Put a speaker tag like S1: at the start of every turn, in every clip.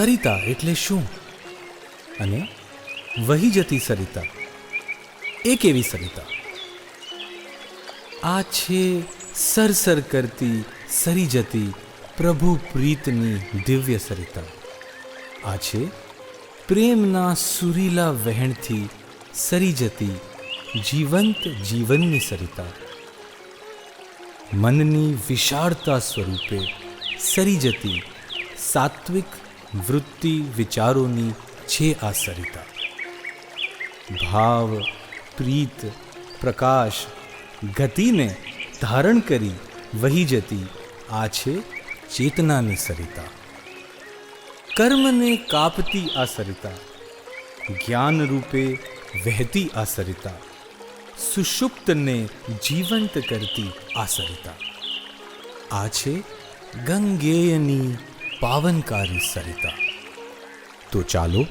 S1: સરિતા એટલે શું અને વહી જતી સરિતા એ કેવી સરિતા? આ છે સરસર કરતી સરી જતી પ્રભુ પ્રીતની દિવ્ય સરિતા. આ છે પ્રેમના સુરીલા વહેણથી સરી જતી જીવંત જીવનની સરિતા. મનની વિશાળતા સ્વરૂપે સરી જતી સાત્વિક વૃત્તિ વિચારોની છે આ સરિતા. ભાવ, પ્રીત, પ્રકાશ, ગતિને ધારણ કરી વહી જતી આ છે ચેતનાની સરિતા. કર્મને કાપતી આ સરિતા, જ્ઞાન રૂપે વહેતી આ સરિતા, સુષુપ્તને જીવંત કરતી આ સરિતા. આ છે ગંગેયની પાવનકારી સરિતા. તો ચાલો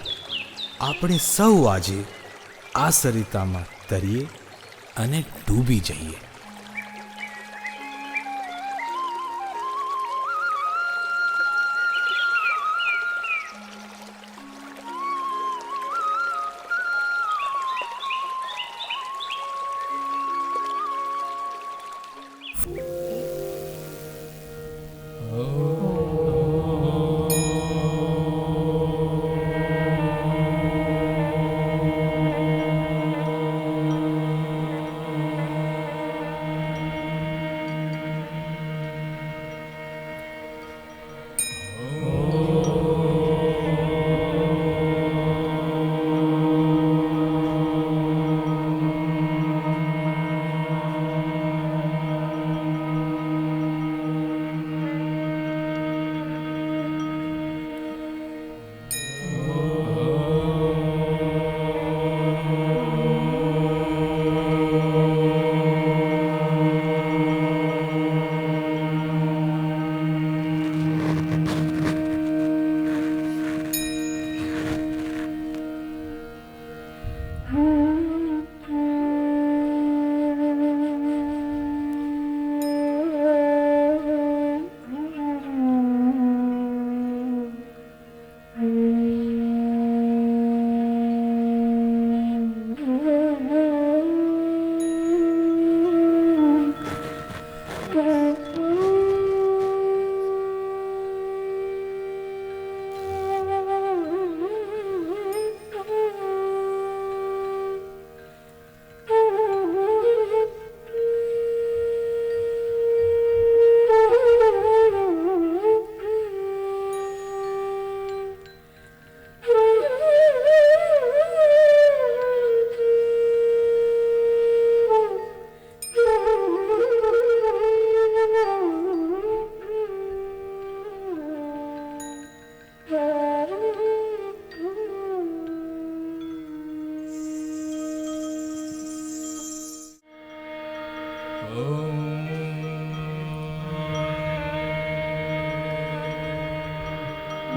S1: આપણે સૌ આજે આ સરિતામાં તરીએ અને ડૂબી જઈએ.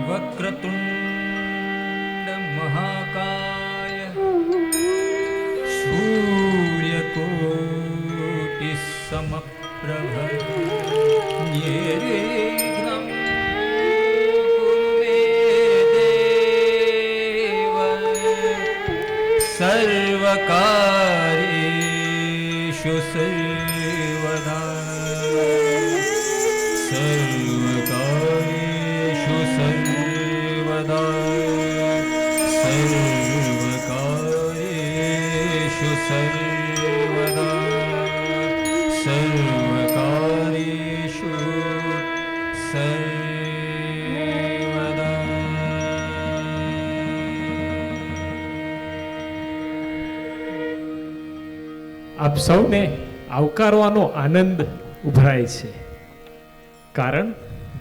S2: વક્રતુંડ મહાકાય સૂર્યકોટિ સમપ્રભ નિર્વિઘ્નં કુરુ મે દેવ સર્વકાર્યેષુ સર્વદા સર્વકાર્યેષુ સર્વદા સર્વકાર્યેષુ સર્વદા સર્વકાર્યેષુ સર્વદા.
S3: આપ સૌને આવકારવાનો આનંદ ઉભરાય છે. કારણ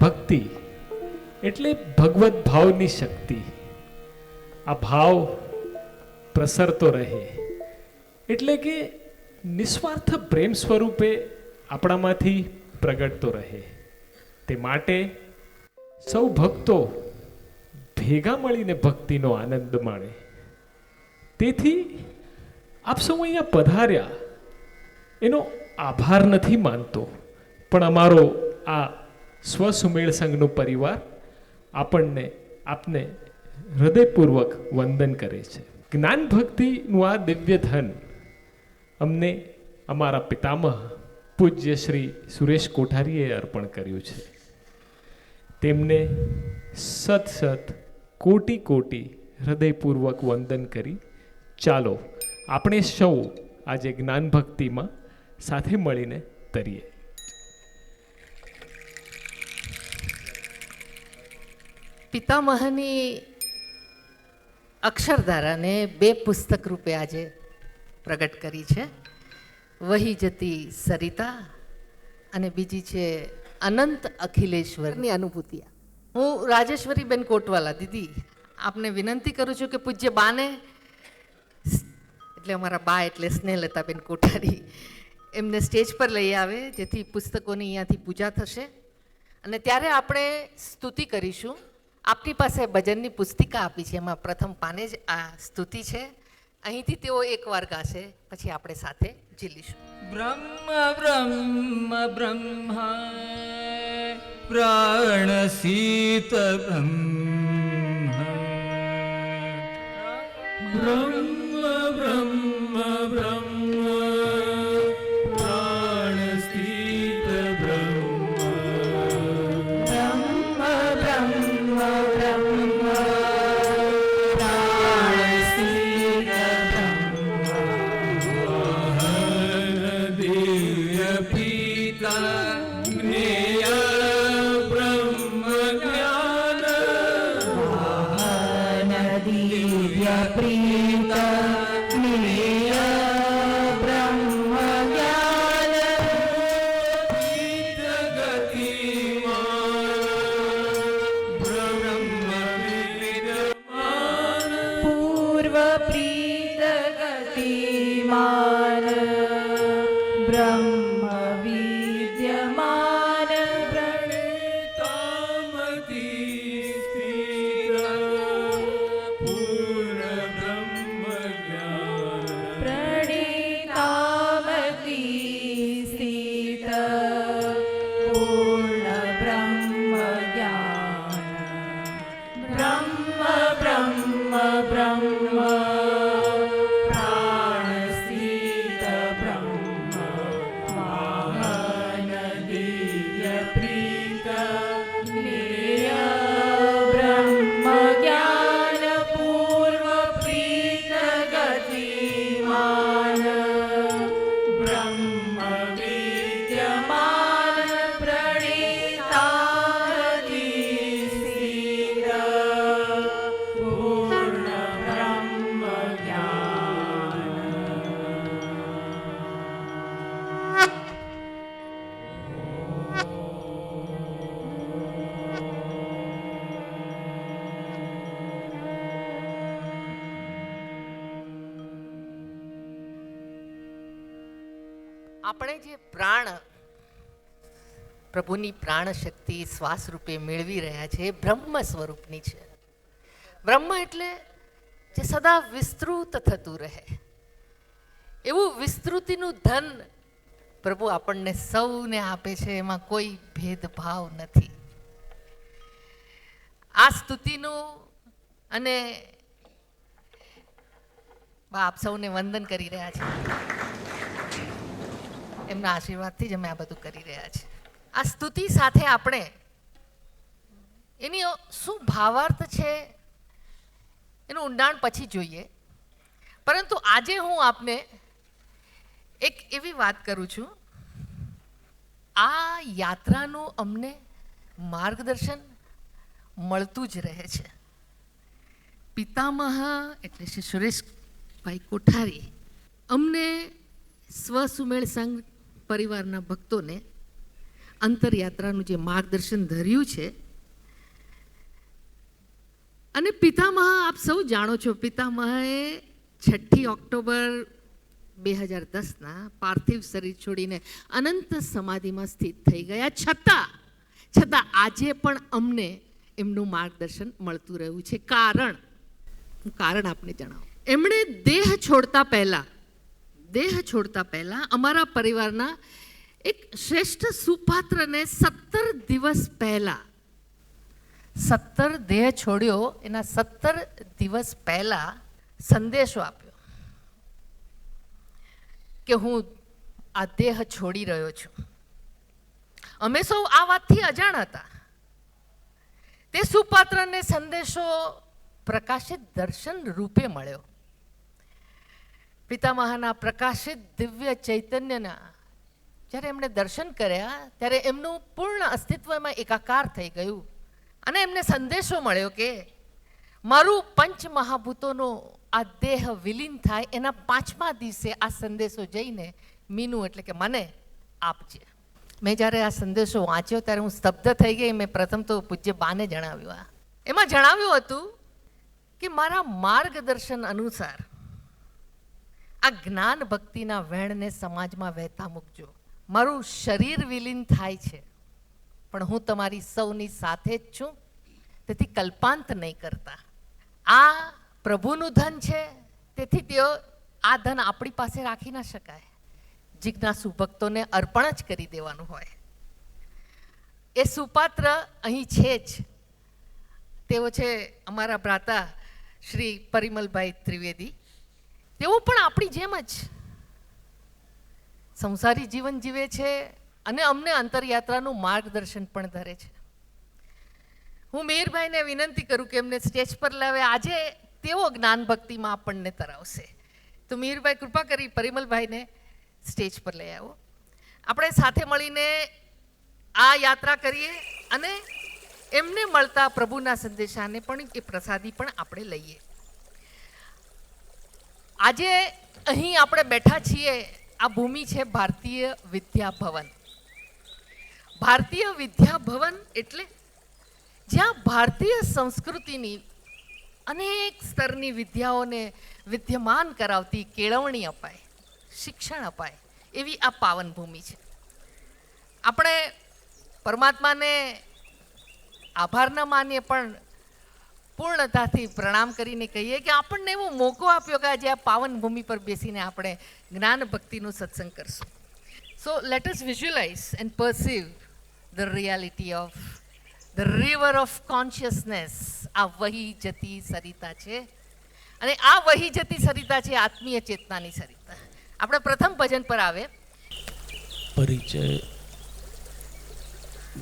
S3: ભક્તિ એટલે ભગવત ભાવની શક્તિ. આ ભાવ પ્રસરતો રહે એટલે કે નિસ્વાર્થ પ્રેમ સ્વરૂપે આપણામાંથી પ્રગટતો રહે. તે માટે સૌ ભક્તો ભેગા મળીને ભક્તિનો આનંદ માણે. તેથી આપ સૌ અહીંયા પધાર્યા એનો આભાર નથી માનતો, પણ અમારો આ સ્વસુમેળ સંઘનો પરિવાર આપણને આપને હૃદયપૂર્વક વંદન કરે છે. જ્ઞાન ભક્તિનું આ દિવ્ય ધન અમને અમારા પિતામહ પૂજ્ય શ્રી સુરેશ કોઠારીએ અર્પણ કર્યું છે. તેમને સત સત કોટી કોટી હૃદયપૂર્વક વંદન કરી ચાલો આપણે સૌ આજે જ્ઞાન ભક્તિમાં સાથે મળીને તરીએ.
S4: પિતામહની અક્ષરધારાને 2 પુસ્તક રૂપે આજે પ્રગટ કરી છે. વહી જતી સરિતા અને બીજી છે અનંત અખિલેશ્વરની અનુભૂતિયા. હું રાજેશ્વરીબેન કોટવાલા દીદી આપને વિનંતી કરું છું કે પૂજ્ય બાને, એટલે અમારા બા એટલે સ્નેહલતાબેન કોઠારી, એમને સ્ટેજ પર લઈ આવે જેથી પુસ્તકોની અહીંયાથી પૂજા થશે અને ત્યારે આપણે સ્તુતિ કરીશું. આપની પાસે ભજનની પુસ્તિકા આપી છે, એમાં પ્રથમ પાને જ આ સ્તુતિ છે. અહીંથી તેઓ એકવાર ગાશે, પછી આપણે સાથે ઝીલીશું.
S2: બ્રહ્મ બ્રહ્મ બ્રહ્મ પ્રાણસીત બ્રહ્મ બ્રહ્મ બ્રહ્મ બ્રહ્મ પ્રાણસ્થિત બ્રહ્મ
S4: આપણે જે પ્રાણ, પ્રભુની પ્રાણ શક્તિ શ્વાસ રૂપે મેળવી રહ્યા છે એ બ્રહ્મ સ્વરૂપની છે. બ્રહ્મ એટલે જે સદા વિસ્તૃત થતું રહે, એવું વિસ્તૃતિનું ધન પ્રભુ આપણને સૌને આપે છે. એમાં કોઈ ભેદભાવ નથી. આ સ્તુતિનું અને આપ સૌને વંદન કરી રહ્યા છે. એમના આશીર્વાદથી જ અમે આ બધું કરી રહ્યા છીએ. આ સ્તુતિ સાથે આપણે એની શું ભાવાર્થ છે એનું ઊંડાણ પછી જોઈએ. પરંતુ આજે હું આપને એક એવી વાત કરું છું, આ યાત્રાનું અમને માર્ગદર્શન મળતું જ રહે છે. પિતામહ એટલે શ્રી સુરેશભાઈ કોઠારી અમને સ્વસુમેળ સંઘ પરિવારના ભક્તોને અંતરયાત્રાનું જે માર્ગદર્શન ધર્યું છે. અને પિતામહ આપ સૌ જાણો છો, પિતામહે 6 ઓક્ટોબર 2010ના પાર્થિવ શરીર છોડીને અનંત સમાધિમાં સ્થિત થઈ ગયા. છતાં આજે પણ અમને એમનું માર્ગદર્શન મળતું રહ્યું છે. કારણ આપને જણાવું. એમણે દેહ છોડતા પહેલા અમારા પરિવારના એક શ્રેષ્ઠ સુપાત્રને 17 દિવસ પહેલા 17 દેહ છોડ્યો એના 17 દિવસ પહેલા સંદેશો આપ્યો કે હું આ દેહ છોડી રહ્યો છું. અમે સૌ આ વાતથી અજાણ હતા. તે સુપાત્રને સંદેશો પ્રકાશિત દર્શન રૂપે મળ્યો. પિતામહના પ્રકાશિત દિવ્ય ચૈતન્યના જ્યારે એમણે દર્શન કર્યા ત્યારે એમનું પૂર્ણ અસ્તિત્વમાં એકાકાર થઈ ગયું અને એમને સંદેશો મળ્યો કે મારું પંચ મહાભૂતોનો આ દેહ વિલીન થાય એના 5મા દિવસે આ સંદેશો જઈને મીનુ એટલે કે મને આપજે. મેં જ્યારે આ સંદેશો વાંચ્યો ત્યારે હું સ્તબ્ધ થઈ ગઈ. મેં પ્રથમ તો પૂજ્ય બાને જણાવ્યું. એમાં જણાવ્યું હતું કે મારા માર્ગદર્શન અનુસાર આ જ્ઞાન ભક્તિના વહેણને સમાજમાં વહેતા મૂકજો. મારું શરીર વિલીન થાય છે પણ હું તમારી સૌની સાથે જ છું, તેથી કલ્પાંત નહીં કરતા. આ પ્રભુનું ધન છે, તેથી તેઓ આ ધન આપણી પાસે રાખી ના શકાય. જિજ્ઞાસુ ભક્તોને અર્પણ જ કરી દેવાનું હોય. એ સુપાત્ર અહીં છે જ. તેઓ છે અમારા ભ્રાતા શ્રી પરિમલભાઈ ત્રિવેદી. તેઓ પણ આપણી જેમ જ સંસારી જીવન જીવે છે અને અમને અંતરયાત્રાનું માર્ગદર્શન પણ ધરે છે. હું મીરભાઈને વિનંતી કરું કે એમને સ્ટેજ પર લાવે. આજે તેઓ જ્ઞાન ભક્તિમાં આપણને તરાવશે. તો મીરભાઈ કૃપા કરી પરિમલભાઈને સ્ટેજ પર લઈ આવો. આપણે સાથે મળીને આ યાત્રા કરીએ અને એમને મળતા પ્રભુના સંદેશાને પણ એ પ્રસાદી પણ આપણે લઈએ. આજે અહીં આપણે બેઠા છીએ. આ ભૂમિ છે ભારતીય વિદ્યા ભવન. ભારતીય વિદ્યા ભવન એટલે જ્યાં ભારતીય સંસ્કૃતિની અનેક સ્તરની વિદ્યાઓને વિદ્યમાન કરાવતી કેળવણી અપાય, શિક્ષણ અપાય એવી આ પાવન ભૂમિ છે. આપણે પરમાત્માને આભાર ન માનીએ પણ પૂર્ણતાથી પ્રણામ કરીને કહીએ કે આપણને એવો મોકો આપ્યો કે આજે આ પાવન ભૂમિ પર બેસીને આપણે જ્ઞાન ભક્તિનું સત્સંગ કરશું. So let us visualize and perceive the reality of the river of consciousness. આ વહી જતી સરિતા છે અને આ વહી જતી સરિતા છે આત્મીય ચેતનાની સરિતા. આપણે પ્રથમ ભજન પર આવે.
S5: પરિચય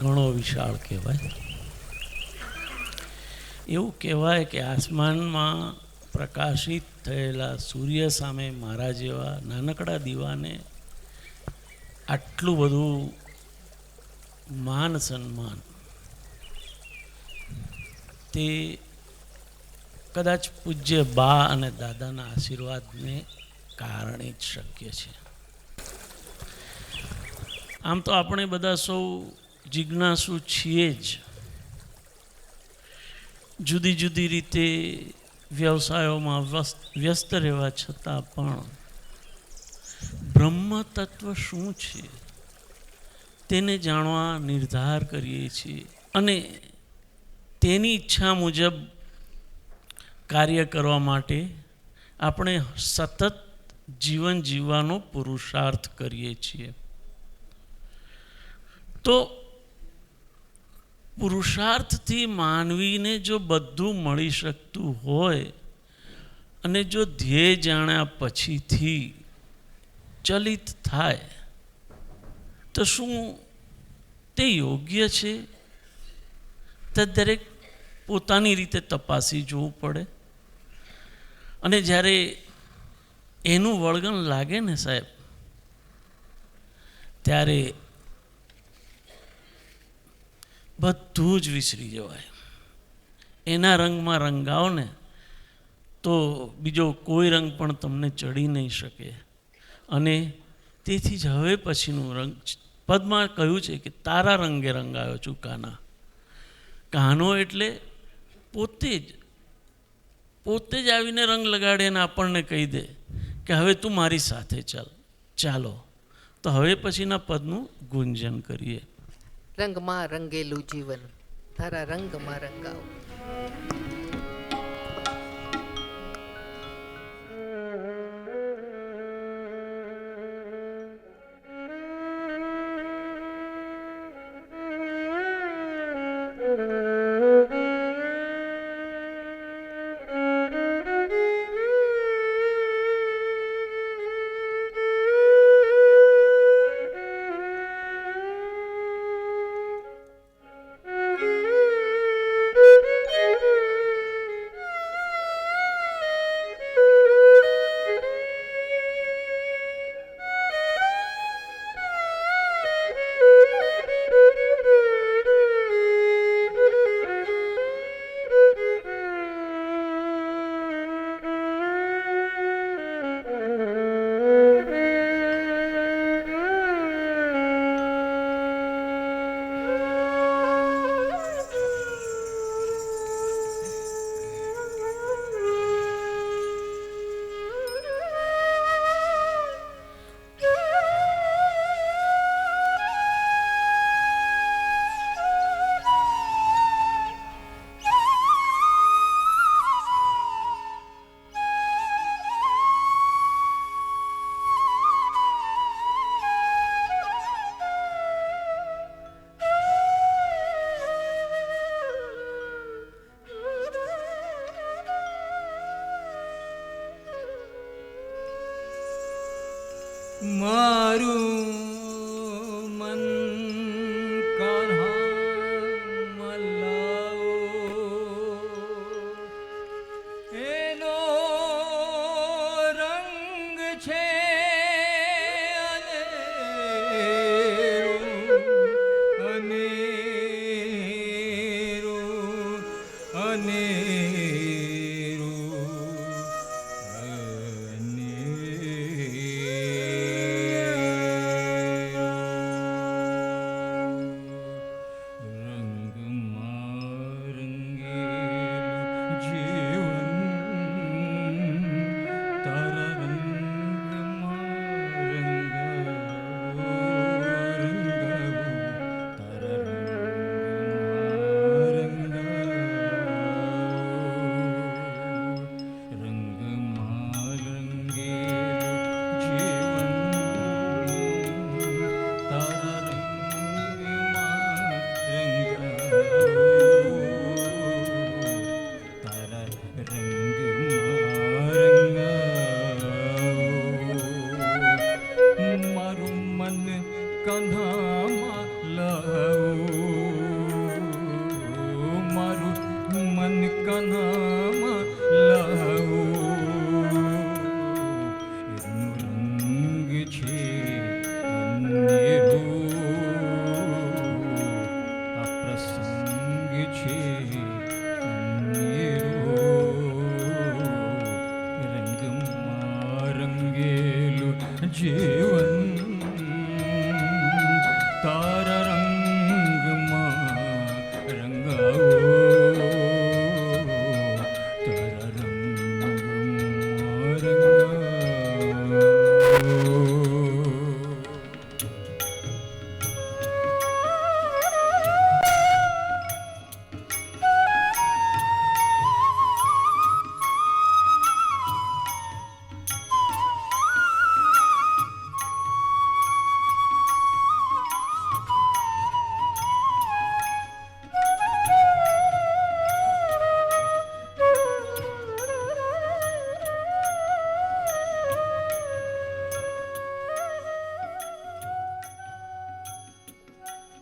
S5: ઘણો વિશાળ કહેવાય. એવું કહેવાય કે આસમાનમાં પ્રકાશિત થયેલા સૂર્ય સામે મારા જેવા નાનકડા દીવાને આટલું બધું માન સન્માન તે કદાચ પૂજ્ય બા અને દાદાના આશીર્વાદને કારણે જ શક્ય છે. આમ તો આપણે બધા સૌ જિજ્ઞાસુ છીએ જ. જુદી જુદી રીતે વ્યવસાયોમાં વ્યસ્ત રહેવા છતાં પણ બ્રહ્મ તત્વ શું છે તેને જાણવા નિર્ધાર કરીએ છીએ અને તેની ઈચ્છા મુજબ કાર્ય કરવા માટે આપણે સતત જીવન જીવવાનો પુરુષાર્થ કરીએ છીએ. તો પુરુષાર્થથી માનવીને જો બધું મળી શકતું હોય અને જો ધ્યેય જાણ્યા પછીથી ચલિત થાય તો શું તે યોગ્ય છે? તે દરેક પોતાની રીતે તપાસી જોવું પડે. અને જ્યારે એનું વળગણ લાગે ને સાહેબ, ત્યારે બધું જ વિસરી જવાય. એના રંગમાં રંગાવો ને તો બીજો કોઈ રંગ પણ તમને ચડી નહીં શકે. અને તેથી જ હવે પછીનું રંગ પદમાં કહ્યું છે કે તારા રંગે રંગાયો છું કાના. કાનો એટલે પોતે જ આવીને રંગ લગાડે અને આપણને કહી દે કે હવે તું મારી સાથે ચાલો. તો હવે પછીના પદનું ગુંજન કરીએ.
S4: રંગમાં રંગેલું જીવન તારા રંગમાં રંગાવો.
S2: મારું મન કાન્હામાં લાવો, એનો રંગ છે અનેરું, રંગમાં રંગેલું જીવન, તારા રંગમાં રંગાવું, તારા રંગમાં રંગાવું, રંગમાં રંગેલું જીવન, તારા મારું મન કાન્હામાં લાવું, મારું મન કાન્હામાં લાવું, એનો રંગ છે અનેરું, આ પ્રસંગ છે રંગમાં રંગેલું જીવન, તારા રંગમાં રંગાવો, તારા રંગમાં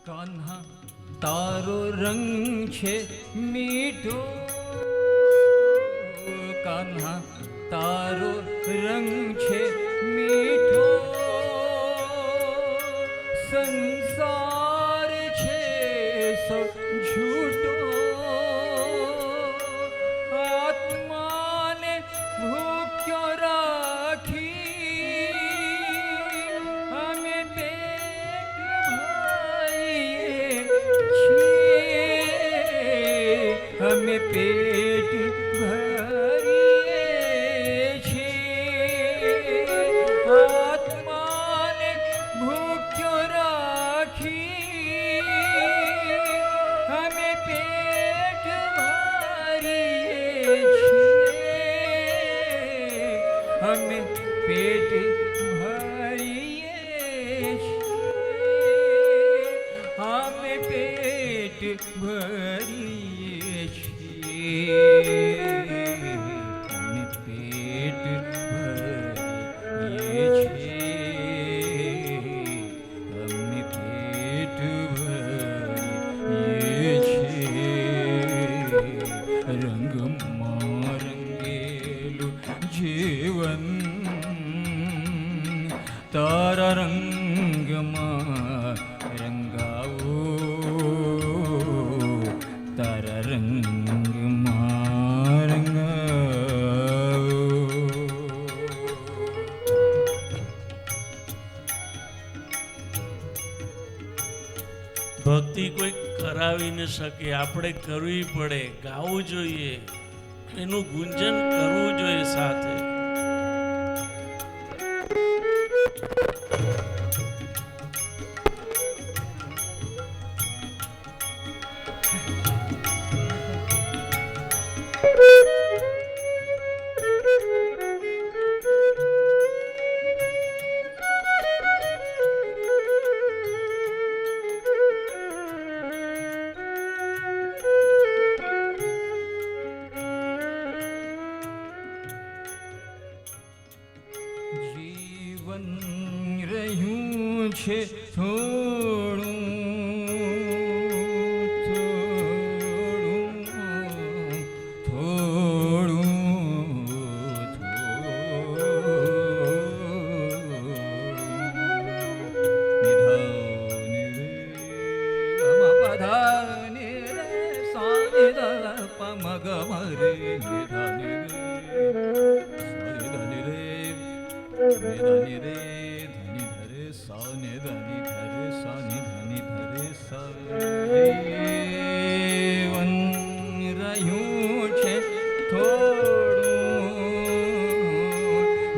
S2: કાન્હા તારો રંગ છે મીઠો, કાન્હા તારો રંગ છે મીઠો, સંસાર છે સૌ ઝૂઠો, આત્માને ભૂખ્યો રાખી અમે પેટ ભરીએ છીએ, અમે પેટ ભરીએ છીએ, આત્માને ભૂખ્યો રાખી અમે પેટ ભરીએ છીએ, અમે પેટ ભરીએ છીએ, અમે પેટ ભરીએ છીએ, અમે પેટ ભરીએ છીએ, અમે પેટ ભરીએ છીએ, રંગમાં રંગેલું જીવન, તારા રંગમાં રંગાવો, તારા રંગમાં રંગાવો.
S5: ભક્તિ કોઈ કરાવી ન શકે, આપણે કરવી પડે, ગાવું જોઈએ, એનું ગુંજન કરવું જોઈએ સાથે.
S2: જીવન રહ્યું છે થોડું થોડું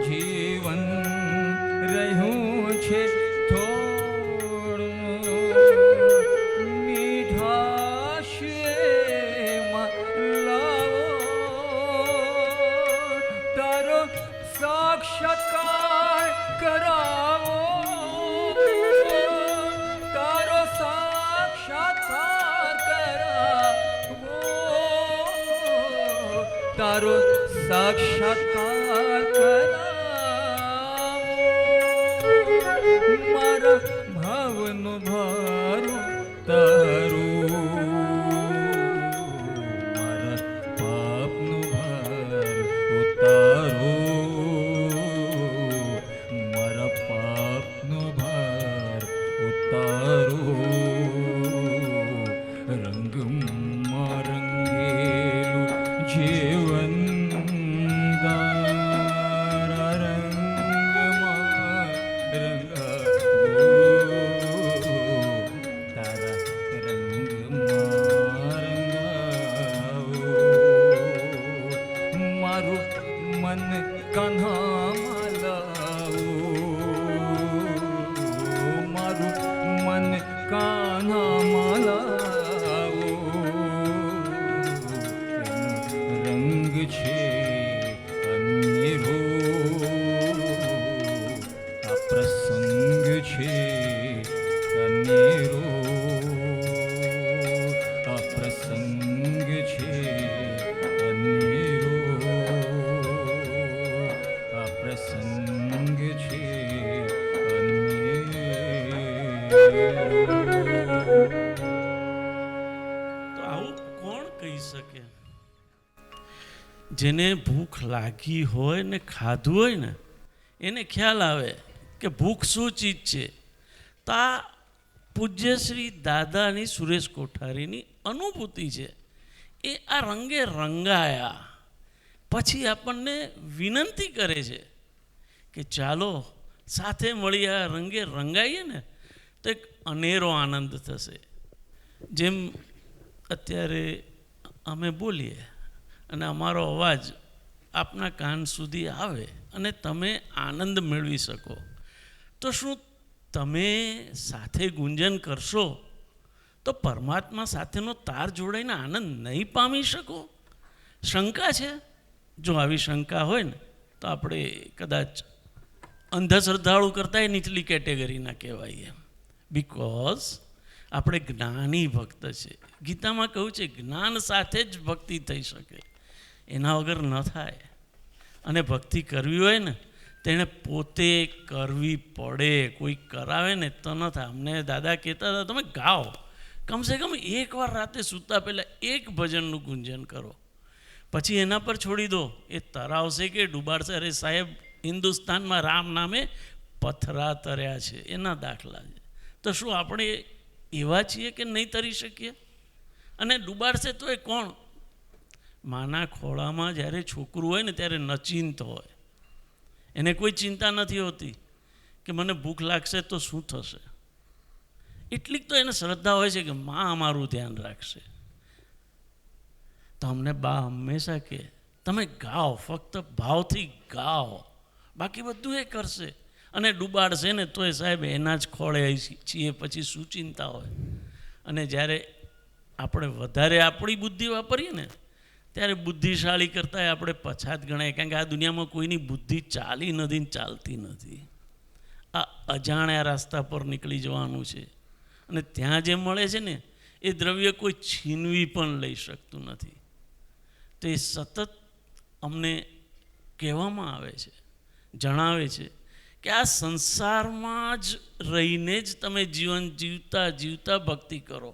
S2: જીવન રહ્યું છે થોડું મીઠાશ એમાં લાવો તારો સાક્ષાત્કાર કરાવો તારો સાક્ષાત્કાર કરાવો તારો સાક્ષાત્કાર કરાવો મારા ભાવનો ભારો તારું મારા પાપનો ભાર ઉતારો મારા પાપનો ભાર ઉતારો રંગમાં રંગેલું જીવન તારા રંગમાં રંગાવો તારા રંગમાં રંગાવો મારું મન કાન્હામાં લાવો મારું મન કાન્હામાં લાવો રંગ છે અનેરો આ પ્રસંગ છે અનેરો આ પ્રસંગ છે અનેરો આ પ્રસંગ છે અનેરો
S5: તો આવું કોણ કહી શકે? જેને ભૂખ લાગી હોય ને ખાધું હોય ને એને ખ્યાલ આવે કે ભૂખ શું ચીજ છે. તો આ પૂજ્ય શ્રી દાદાની સુરેશ કોઠારીની અનુભૂતિ છે. એ આ રંગે રંગાયા પછી આપણને વિનંતી કરે છે કે ચાલો સાથે મળી આ રંગે રંગાઈએ ને તો એક અનેરો આનંદ થશે. જેમ અત્યારે અમે બોલીએ અને અમારો અવાજ આપના કાન સુધી આવે અને તમે આનંદ મેળવી શકો, તો શું તમે સાથે ગુંજન કરશો તો પરમાત્મા સાથેનો તાર જોડાઈને આનંદ નહીં પામી શકો? શંકા છે? જો આવી શંકા હોય ને તો આપણે કદાચ અંધશ્રદ્ધાળુ કરતાં નીચલી કેટેગરીના કહેવાય એમ. બિકોઝ આપણે જ્ઞાની ભક્ત છે. ગીતામાં કહ્યું છે જ્ઞાન સાથે જ ભક્તિ થઈ શકે, એના વગર ન થાય. અને ભક્તિ કરવી હોય ને તેણે પોતે કરવી પડે, કોઈ કરાવે ને તો ન થાય. અમને દાદા કહેતા હતા તમે ગાઓ, કમસે કમ એકવાર રાતે સૂતા પહેલાં એક ભજનનું ગુંજન કરો, પછી એના પર છોડી દો. એ તરાવશે કે ડૂબાડશે? અરે સાહેબ, હિન્દુસ્તાનમાં રામ નામે પથરા તર્યા છે, એના દાખલા છે. તો શું આપણે એવા છીએ કે નહીં તરી શકીએ? અને ડૂબાડશે તો એ કોણ? માના ખોળામાં જ્યારે છોકરું હોય ને ત્યારે નચિંત હોય, એને કોઈ ચિંતા નથી હોતી કે મને ભૂખ લાગશે તો શું થશે. એટલી તો એને શ્રદ્ધા હોય છે કે મા અમારું ધ્યાન રાખશે. તો અમને બા હંમેશા કહે તમે ગાઓ, ફક્ત ભાવથી ગાઓ, બાકી બધું એ કરશે. અને ડૂબાડશે ને તો એ સાહેબ એના જ ખોળે છીએ, પછી શું ચિંતા હોય. અને જ્યારે આપણે વધારે આપણી બુદ્ધિ વાપરીએ ને ત્યારે બુદ્ધિશાળી કરતાં આપણે પછાત ગણાય. કારણ કે આ દુનિયામાં કોઈની બુદ્ધિ ચાલી નથી, ચાલતી નથી. આ અજાણ્યા રસ્તા પર નીકળી જવાનું છે. અને ત્યાં જે મળે છે ને એ દ્રવ્ય કોઈ છીનવી પણ લઈ શકતું નથી. તો એ સતત અમને કહેવામાં આવે છે, જણાવે છે કે આ સંસારમાં જ રહીને જ તમે જીવન જીવતા જીવતા ભક્તિ કરો.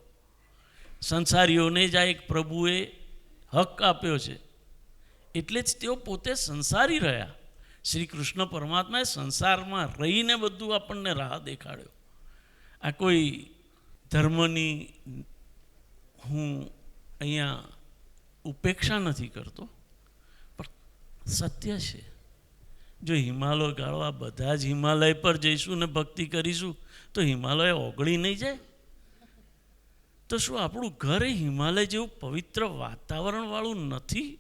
S5: સંસારીઓને જ આ એક પ્રભુએ હક આપ્યો છે, એટલે જ તેઓ પોતે સંસારી રહ્યા. શ્રી કૃષ્ણ પરમાત્માએ સંસારમાં રહીને બધું આપણને રાહ દેખાડ્યો. આ કોઈ ધર્મની હું અહીંયા ઉપેક્ષા નથી કરતો, પણ સત્ય છે. જો હિમાલય ગાળવા બધા જ હિમાલય પર જઈશું ને ભક્તિ કરીશું તો હિમાલય ઓગળી નહીં જાય? તો શું આપણું ઘર એ હિમાલય જેવું પવિત્ર વાતાવરણવાળું નથી?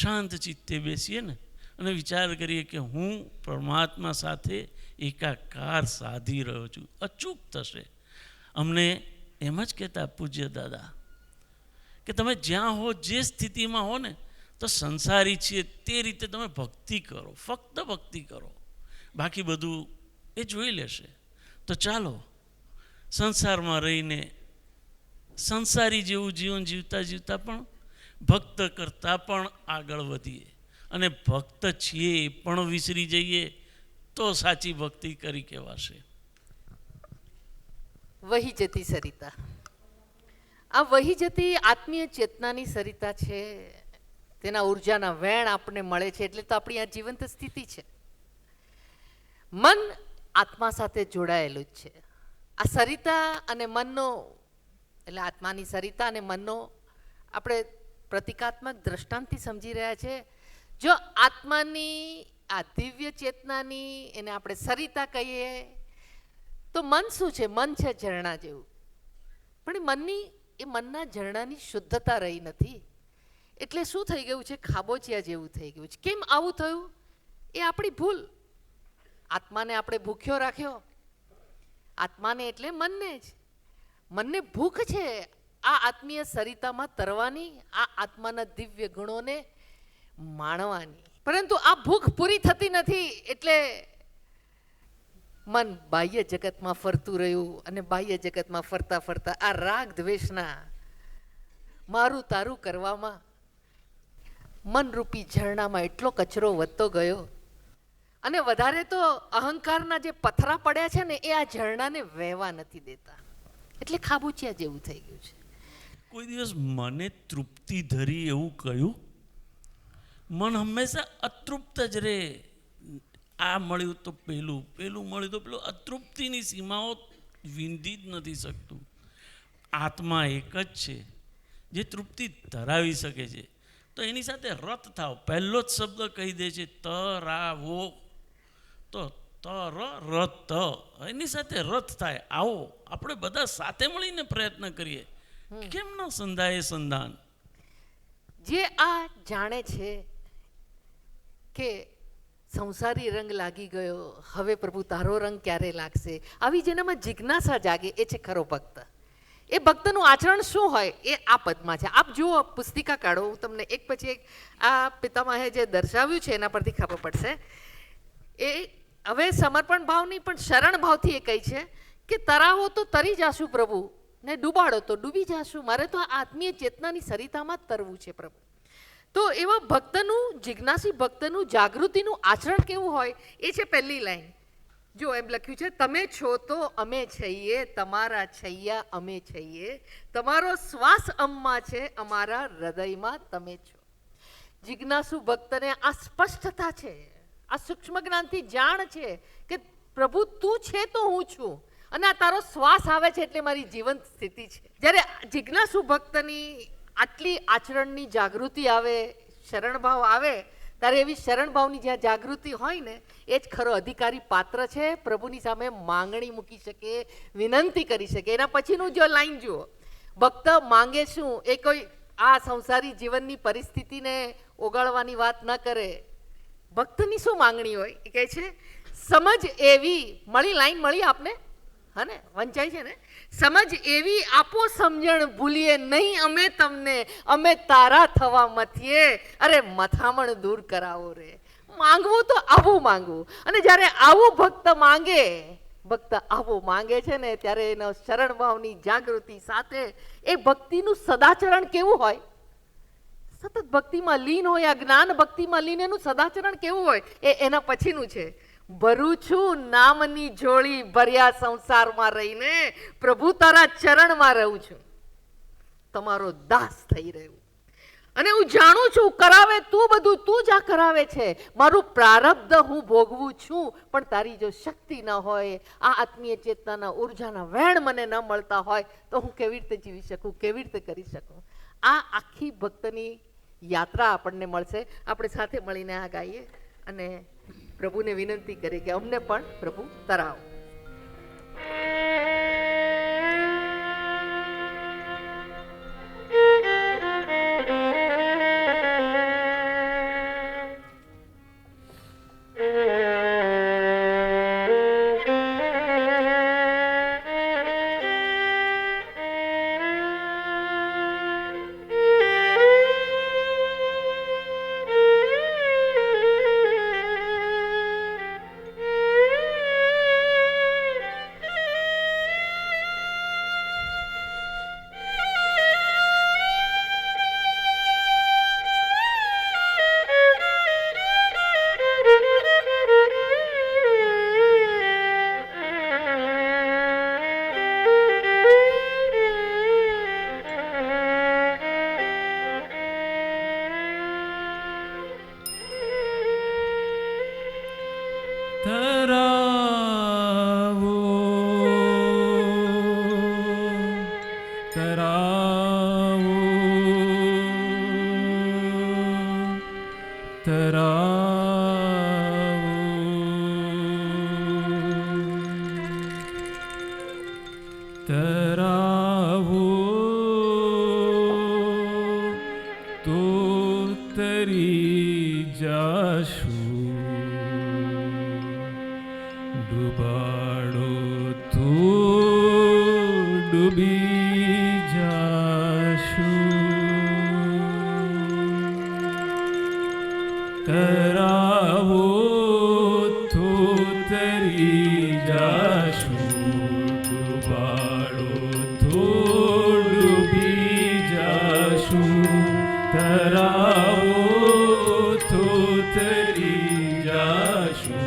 S5: શાંત ચિત્તે બેસીએ ને અને વિચાર કરીએ કે હું પરમાત્મા સાથે એકાકાર સાધી રહ્યો છું, અચૂક થશે. અમને એમ જ કહેતા પૂજ્ય દાદા કે તમે જ્યાં હો, જે સ્થિતિમાં હો ને, તો સંસારી છીએ તે રીતે તમે ભક્તિ કરો, ફક્ત ભક્તિ કરો, બાકી બધું એ જોઈ લેશે. તો ચાલો સંસારમાં રહીને સંસારી જેવું જીવન જીવતા જીવતા પણ ભક્ત કરતાં પણ આગળ વધીએ, અને ભક્ત છીએ એ પણ વિસરી જઈએ તો સાચી ભક્તિ કરી કહેવાશે.
S4: વહી જતી સરિતા, આ વહી જતી આત્મીય ચેતનાની સરિતા છે. તેના ઉર્જાના વેણ આપણને મળે છે, એટલે તો આપણી આ જીવંત સ્થિતિ છે. મન આત્મા સાથે જોડાયેલું જ છે. આ સરિતા અને મનનો, એટલે આત્માની સરિતા અને મનનો આપણે પ્રતિકાત્મક દ્રષ્ટાંતથી સમજી રહ્યા છે. જો આત્માની આ દિવ્ય ચેતનાની એને આપણે સરિતા કહીએ તો મન શું છે? મન છે ઝરણા જેવું, પણ એ મનના ઝરણાની શુદ્ધતા રહી નથી. એટલે શું થઈ ગયું છે? ખાબોચિયા જેવું થઈ ગયું છે. કેમ આવું થયું? એ આપણી ભૂલ. આત્માને આપણે ભૂખ્યો રાખ્યો, આત્માને એટલે મનને જ. મનને ભૂખ છે આ આત્મીય સરિતામાં તરવાની, આ આત્માના દિવ્ય ગુણોને માણવાની. પરંતુ આ ભૂખ પૂરી થતી નથી, એટલે મન બાહ્ય જગતમાં ફરતું રહ્યું, અને બાહ્ય જગતમાં ફરતા ફરતા આ રાગ દ્વેષના મારું તારું કરવામાં મનરૂપી ઝરણામાં એટલો કચરો વધતો ગયો, અને વધારે તો અહંકારના જે પથરા પડ્યા છે ને એ આ ઝરણાને વહેવા નથી દેતા, એટલે ખાબોચિયા જેવું થઈ ગયું છે.
S5: કોઈ દિવસ મને તૃપ્તિ ધરી એવું કહ્યું? મન હંમેશા અતૃપ્ત જ રહે. આ મળ્યું તો પેલું, પેલું મળ્યું તો પેલું, અતૃપ્તિની સીમાઓ વિંધી જ નથી શકતું. આત્મા એક જ છે જે તૃપ્તિ ધરાવી શકે છે. તો એની સાથે રત થાવ. પહેલો જ શબ્દ કહી દે છે તરાવો, તો તર રત, એની સાથે રત થાય. આવો આપણે બધા સાથે મળીને પ્રયત્ન કરીએ. કેમ ન સંધાય સંધાન?
S4: જે આ જાણે છે કે સંસારી રંગ લાગી ગયો, હવે પ્રભુ તારો રંગ ક્યારે લાગશે, આવી જેનામાં જિજ્ઞાસા જાગે, એ છે ખરો ભક્ત. એ ભક્તનું આચરણ શું હોય એ આ પદમાં છે. આપ જુઓ, પુસ્તિકા કાઢો, હું તમને એક પછી એક આ પિતામહે જે દર્શાવ્યું છે એના પરથી ખબર પડશે. એ હવે સમર્પણ ભાવની પણ શરણ ભાવથી એ કહી છે કે તરાવો તો તરી જાશું પ્રભુ, ને ડૂબાડો તો ડૂબી જાશું. મારે તો આ આત્મીય ચેતનાની સરિતામાં જ તરવું છે પ્રભુ. તો એવા ભક્તનું, જિજ્ઞાસી ભક્તનું જાગૃતિનું આચરણ કેવું હોય એ છે પહેલી લાઈન. જો એમ લખ્યું છે, તમે છો તો અમે છીએ, તમારા છૈયા અમે છીએ, તમારો શ્વાસ અમમાં છે, અમારા હૃદયમાં તમે છો. જિજ્ઞાસુ ભક્તને આ સ્પષ્ટતા છે, આ સૂક્ષ્મ જ્ઞાનથી જાણ છે કે પ્રભુ તું છે તો હું છું, અને આ તારો શ્વાસ આવે છે એટલે મારી જીવંત સ્થિતિ છે. જ્યારે જિજ્ઞાસુ ભક્તની આટલી આચરણની જાગૃતિ આવે, શરણભાવ આવે, ત્યારે એવી શરણભાવની જ્યાં જાગૃતિ હોય ને એ જ ખરો અધિકારી પાત્ર છે. પ્રભુની સામે માંગણી મૂકી શકે, વિનંતી કરી શકે. એના પછીનું જો લાઈન જુઓ, ભક્ત માંગે શું? એ કોઈ આ સંસારી જીવનની પરિસ્થિતિને ઓગાળવાની વાત ન કરે. ભક્તની શું માંગણી હોય? એ કહે છે સમજ એવી, મળી લાઈન મળી આપને, હા ને, વંચાય છે ને, સમજ એવી આપો સમજણ ભૂલીએ નહીં અમે તમને, અમે તારા થવા મથીએ, અરે મથામણ દૂર કરાવો રે. માંગવું તો આવું માંગવું. અને જ્યારે આવું ભક્ત માંગે, ભક્ત આવું માંગે છે ને, ત્યારે એનો શરણભાવની જાગૃતિ સાથે એ ભક્તિનું સદાચરણ કેવું હોય? સતત ભક્તિમાં લીન હોય, આ જ્ઞાન ભક્તિમાં લીન, એનું સદાચરણ કેવું હોય એ એના પછીનું છે. ભરું છું નામની જોડી ભર્યા સંસારમાં રહીને, પ્રભુ તારા ચરણમાં રહું છું, તમારો દાસ થઈ રહ્યું. અને હું જાણું છું કરાવે તું, બધું તું જ આ કરાવે છે. મારું પ્રારબ્ધ હું ભોગવું છું, પણ તારી જો શક્તિ ન હોય, આ આત્મીય ચેતનાના ઉર્જાના વહેણ મને ન મળતા હોય તો હું કેવી રીતે જીવી શકું, કેવી રીતે કરી શકું. આ આખી ભક્તની યાત્રા આપણને મળશે. આપણે સાથે મળીને આ ગાઈએ અને પ્રભુને વિનંતી કરીએ કે અમને પણ પ્રભુ તરાવો.
S2: તરાવો તરાવો તરાવો તો તરી જાશું, ડૂબાડો તો ડૂબી જાશું. તરાવો તો તરી જાશું, ડૂબાડો તો ડૂબી જાશું. તરાવો તો તરી જાશું,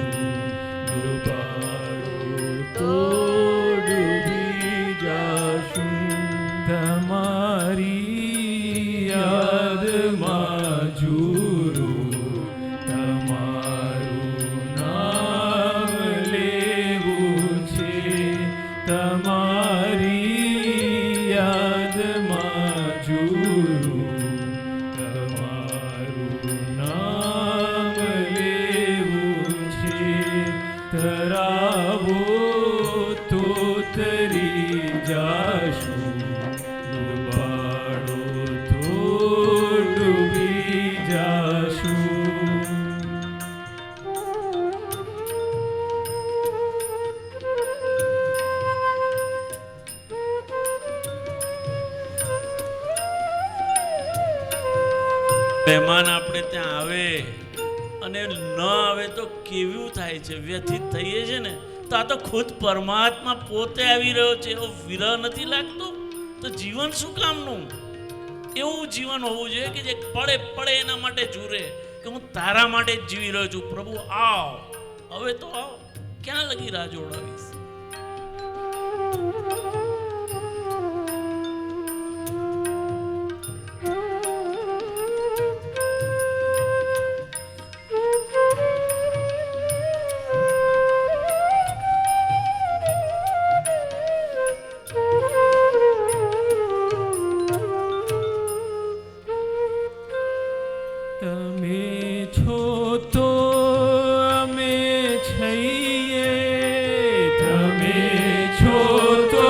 S2: તો ડૂબી જાશું. તમારી યાદમાં જુરું, તમારું નામ લેવું છે. તમારી યાદમાં જુરું, તમારું નામ લેવું છે. તરાવો તો તરી જાશું, ડૂબાડો તો ડૂબી જાશું.
S5: મહેમાન આપણે ત્યાં આવે અને ન આવે તો કેવું થાય છે, વ્યથિત થઈએ છે ને. તો આ તો ખુદ પરમાત્મા પોતે આવી રહ્યો છે, એવો વિરહ નથી લાગતો? તો જીવન શું કામનું? એવું જીવન હોવું જોઈએ કે જે પડે પડે એના માટે જુરે કે હું તારા માટે જ જીવી રહ્યો છું. પ્રભુ આવ, હવે તો આવ, ક્યાં લગી રાહ જોડાવીશ?
S2: તમે છો તો અમે છીએ, તમે છો તો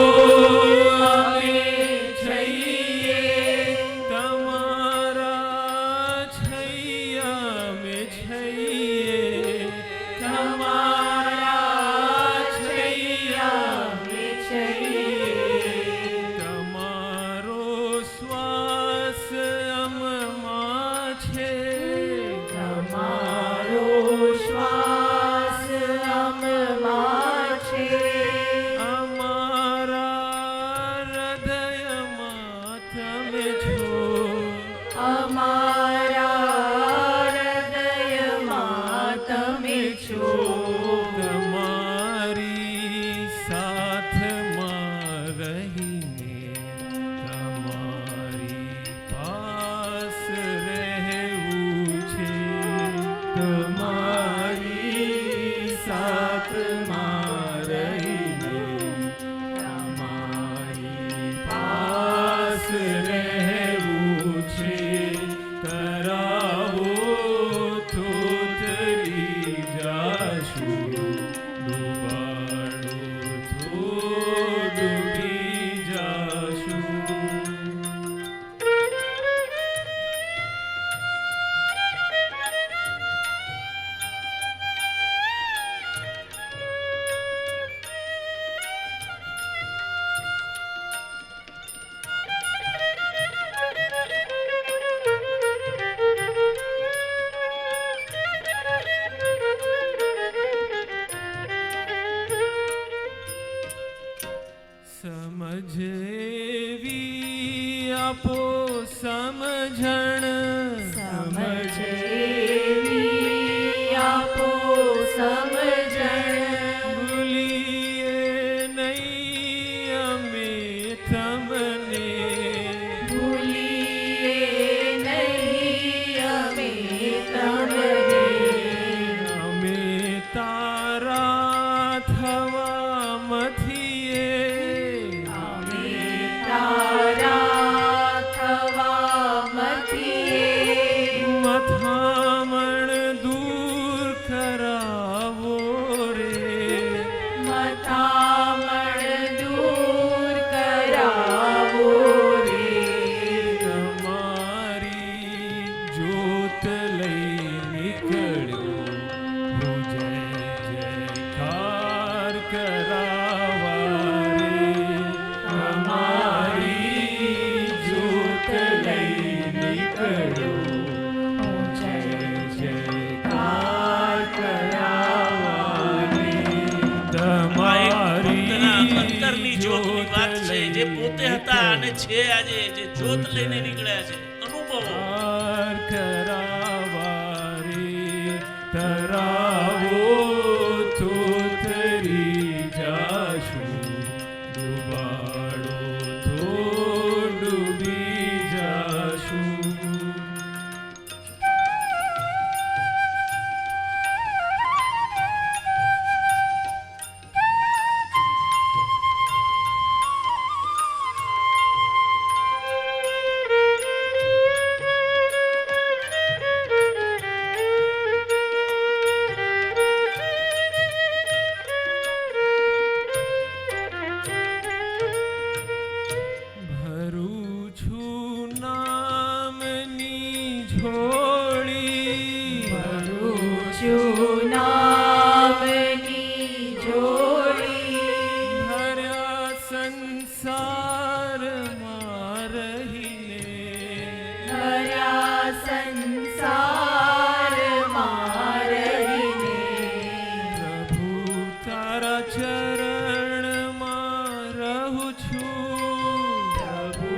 S2: સાથમાં રહીને તમારી પાસ રહેવું છે. કરાવો તો તરી જાશું, ડૂબાડો તો ડૂબી જાશું. સમજ એવી આપો સમજણ,
S6: સમજ એવી આપો સમજણ,
S2: ભૂલીએ નહીં અમે તમને,
S6: ભૂલીએ નહીં અમે તમને,
S2: અમે તારા થવા મથીએ,
S6: અમે તારા થવા મથીએ,
S2: મથામણ દૂર કરાવો રે,
S6: મથામણ દૂર કરાવો રે,
S2: તમારી જ્યોત લઈ નીકળ્યો હું જય જયકાર કરાવા રે. તમારી જ્યોત લઈ નીકળ્યો હું જય જયકાર કરાવા રે.
S5: આ એક ભક્તના અંતરની જ્યોતની વાત છે, જે
S2: લઈ
S5: પોતે હતા અને છે આજે, જે જ્યોત લઈને નીકળ્યા છે. અનુભવો.
S2: પાર કરાવા રે. તરાવો તો તરી જાશું, ડૂબાડો તો ડૂબી જાશું. ભરું છું નામની ઝોળી,
S6: ભરું છું નામની જોડી,
S2: ભર્યા સંસારમાં રહીને,
S6: ભર્યા સંસારમાં રહીને,
S2: પ્રભુ તારા ચરણમાં રહું છું,
S6: પ્રભુ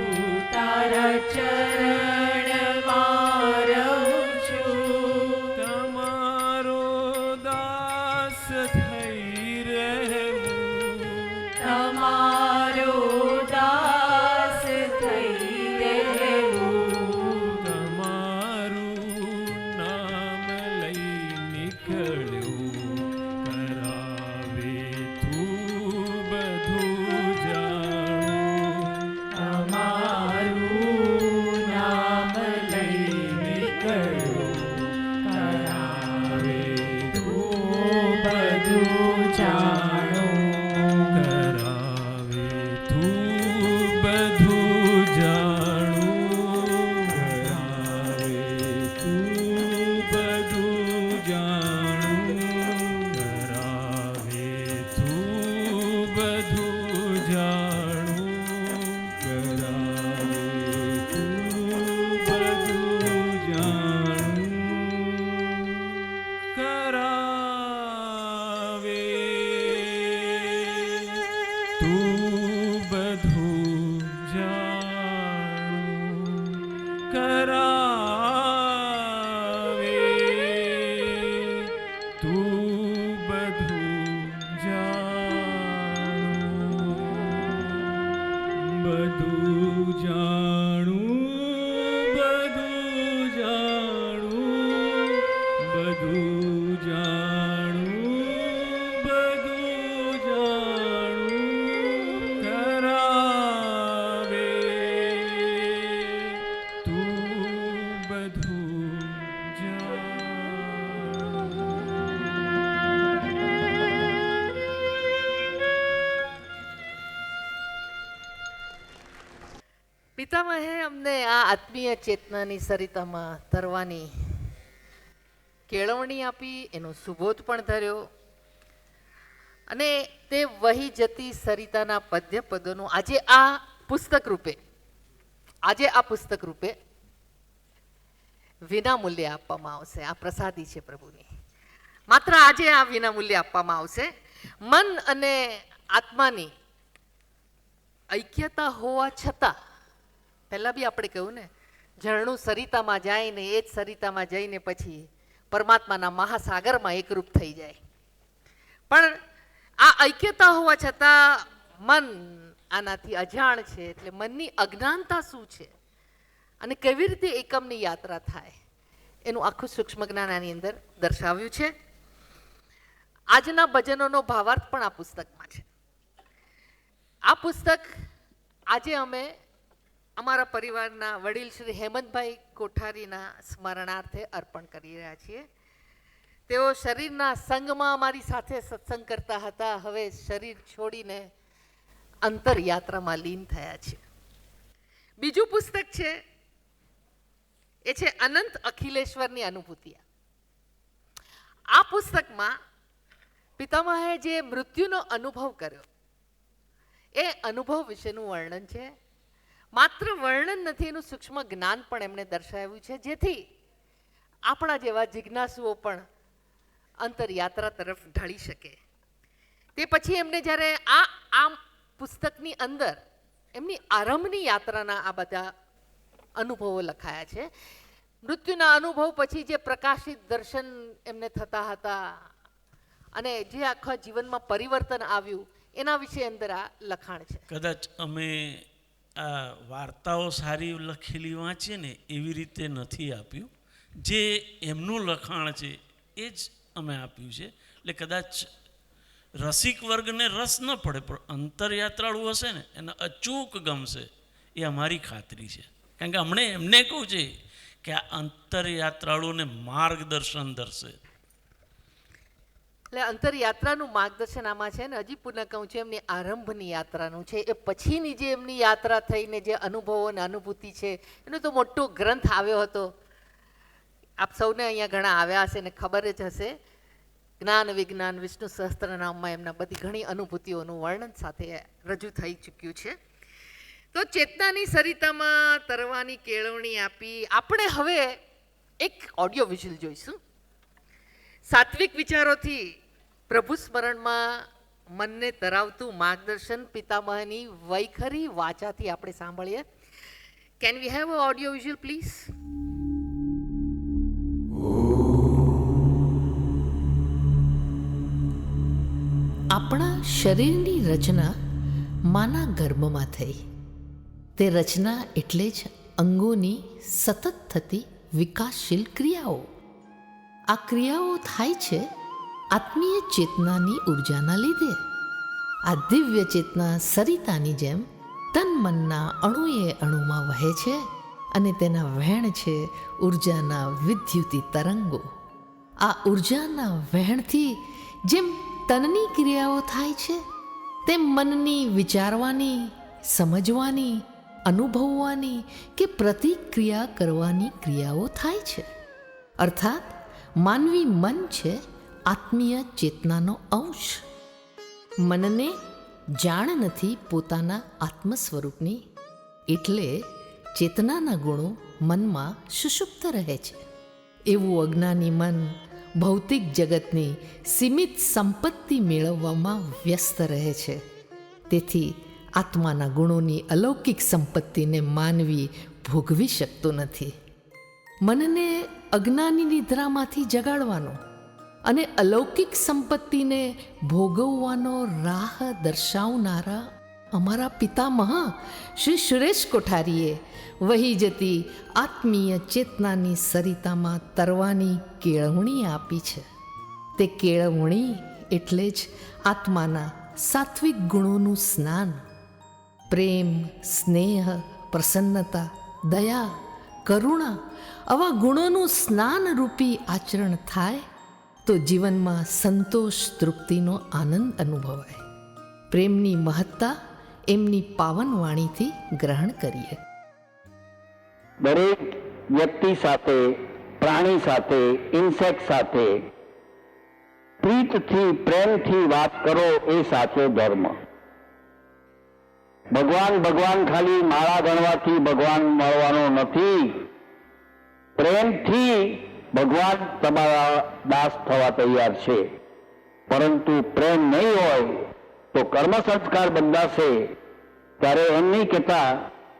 S6: તારા ચરણમાં રહું છું,
S2: તમારો દાસ થઈ રહેવું,
S6: તમારો દાસ થઈ રહેવું,
S2: તમારું નામ લઈ નીકળ્યું, કરાવે તું બધું જાણું.
S6: તમારું નામ લઈ નીકળ્યું, કરાવે તું બધું જાણું,
S2: કરાવે તું બધું જાણું, કરાવે તું બધું જાણું, કરાવે તું બધું જાણું, કરાવે તું બધું જાણું, કરાવે તું બધું જાણું, કરાવે તું બધું જાણું.
S4: પિતામહે અમને આ આત્મીય ચેતનાની સરિતામાં તરવાની કેળવણી આપી, એનો સુબોધ પણ ધર્યો અને તે વહી જતી સરિતાના પદ્ય પદોનું આજે આ પુસ્તક રૂપે વિના મૂલ્યે આપવામાં આવશે. આ પ્રસાદી છે પ્રભુની. માત્ર આજે આ વિના મૂલ્યે આપવામાં આવશે. મન અને આત્માની ઐક્યતા હોવા છતાં, પહેલા બી આપણે કહ્યું ને, ઝરણું સરિતામાં જાય ને એ જ સરિતામાં જઈને પછી પરમાત્માના મહાસાગરમાં એકરૂપ થઈ જાય. પણ આ ઐક્યતા હોવા છતાં મન આનાથી અજાણ છે. એટલે મનની અજ્ઞાનતા શું છે અને કેવી રીતે એકમની યાત્રા થાય એનું આખું સૂક્ષ્મ જ્ઞાન આની અંદર દર્શાવ્યું છે. આજના ભજનોનો ભાવાર્થ પણ આ પુસ્તકમાં છે. આ પુસ્તક આજે અમે અમારા પરિવારના વડીલ શ્રી હેમંતભાઈ કોઠારીના સ્મરણાર્થે અર્પણ કરી રહ્યા છીએ. તેઓ શરીરના સંગમાં અમારી સાથે સત્સંગ કરતા હતા, હવે શરીર છોડીને અંતરયાત્રામાં લીન થયા છે. બીજું પુસ્તક છે એ છે અનંત અખિલેશ્વરની અનુભૂતિ. આ પુસ્તકમાં પિતામહે જે મૃત્યુનો અનુભવ કર્યો એ અનુભવ વિશેનું વર્ણન છે. માત્ર વર્ણન નથી, એનું સૂક્ષ્મ જ્ઞાન પણ એમણે દર્શાવ્યું છે, જેથી આપણા જેવા જિજ્ઞાસુઓ પણ અંતરયાત્રા તરફ ઢળી શકે. તે પછી એમને જ્યારે આ પુસ્તકની અંદર એમની આરંભની યાત્રાના આ બધા અનુભવો લખાયા છે. મૃત્યુના અનુભવ પછી જે પ્રકાશિત દર્શન એમને થતા હતા અને જે આખા જીવનમાં પરિવર્તન આવ્યું એના વિશે અંદર આ લખાણ છે.
S5: કદાચ અમે આ વાર્તાઓ સારી લખેલી વાંચીએ ને એવી રીતે નથી આપ્યું. જે એમનું લખાણ છે એ જ અમે આપ્યું છે. એટલે કદાચ રસિક વર્ગને રસ ન પડે, પણ અંતરયાત્રાળુ હશે ને એને અચૂક ગમશે એ અમારી ખાતરી છે. કારણ કે હમણે એમને કહું છે કે આ અંતરયાત્રાળુને માર્ગદર્શન ધરશે.
S4: એટલે અંતરયાત્રાનું માર્ગદર્શન આમાં છે ને. હજી પુનઃ કહું છું, એમની આરંભની યાત્રાનું છે. એ પછીની જે એમની યાત્રા થઈને જે અનુભવો અને અનુભૂતિ છે એનો તો મોટો ગ્રંથ આવ્યો હતો. આપ સૌને અહીંયા ઘણા આવ્યા હશે ને ખબર જ હશે. જ્ઞાન વિજ્ઞાન વિષ્ણુ સહસ્ત્રનામમાં એમના બધી ઘણી અનુભૂતિઓનું વર્ણન સાથે રજૂ થઈ ચૂક્યું છે. તો ચેતનાની સરિતામાં તરવાની કેળવણી આપી. આપણે હવે એક ઓડિયો વિઝ્યુઅલ જોઈશું. સાત્વિક વિચારોથી પ્રભુ સ્મરણમાં મનને તરાવતું માર્ગદર્શન પિતામહની વૈખરી વાચાથી આપણે સાંભળીએ. Can we have a audio visual please? આપણા શરીરની રચના માના ગર્ભમાં થઈ. તે રચના એટલે જ અંગોની સતત થતી વિકાસશીલ ક્રિયાઓ. આ ક્રિયાઓ થાય છે આત્મીય ચેતનાની ઉર્જાના લીધે. આ દિવ્ય ચેતના સરિતાની જેમ તન મનના અણુએ અણુમાં વહે છે અને તેના વહેણ છે ઉર્જાના વિદ્યુતી તરંગો. આ ઉર્જાના વહેણથી જેમ તનની ક્રિયાઓ થાય છે તેમ મનની વિચારવાની, સમજવાની, અનુભવવાની કે પ્રતિક્રિયા કરવાની ક્રિયાઓ થાય છે. અર્થાત માનવી મન છે આત્મીય ચેતનાનો અંશ. મનને જાણ નથી પોતાના આત્મ સ્વરૂપની, એટલે ચેતનાના ગુણો મનમાં સુષુપ્ત રહે છે. એવું અજ્ઞાની મન ભૌતિક જગતની સીમિત સંપત્તિ મેળવવામાં વ્યસ્ત રહે છે. તેથી આત્માના ગુણોની અલૌકિક સંપત્તિને માનવી ભોગવી શકતો નથી. મનને અજ્ઞાની નિદ્રામાંથી જગાડવાનો અને અલૌકિક સંપત્તિને ભોગવવાનો રાહ દર્શાવનારા અમારા પિતામહ શ્રી સુરેશ કોઠારીએ વહી જતી આત્મીય ચેતનાની સરિતામાં તરવાની કેળવણી આપી છે. તે કેળવણી એટલે જ આત્માના સાત્વિક ગુણોનું સ્નાન. પ્રેમ, સ્નેહ, પ્રસન્નતા, દયા, કરુણા આવા ગુણોનું સ્નાનરૂપી આચરણ થાય તો જીવનમાં સંતોષ, તૃપ્તિનો આનંદ અનુભવાય. પ્રેમની મહત્તા એમની પાવન વાણીથી ગ્રહણ કરીએ.
S7: દરેક વ્યક્તિ સાથે, પ્રાણી સાથે, ઇન્સેક્ટ સાથે પ્રીતથી, પ્રેમથી વાત કરો, એ સાચો ધર્મ. ભગવાન ભગવાન ખાલી માળા ગણવાથી ભગવાન મળવાનો નથી. પ્રેમથી ભગવાન તમારા દાસ થવા તૈયાર છે. પરંતુ પ્રેમ નહીં હોય તો કર્મ સંસ્કાર બંધાશે. ત્યારે એમ નહીં કહેતા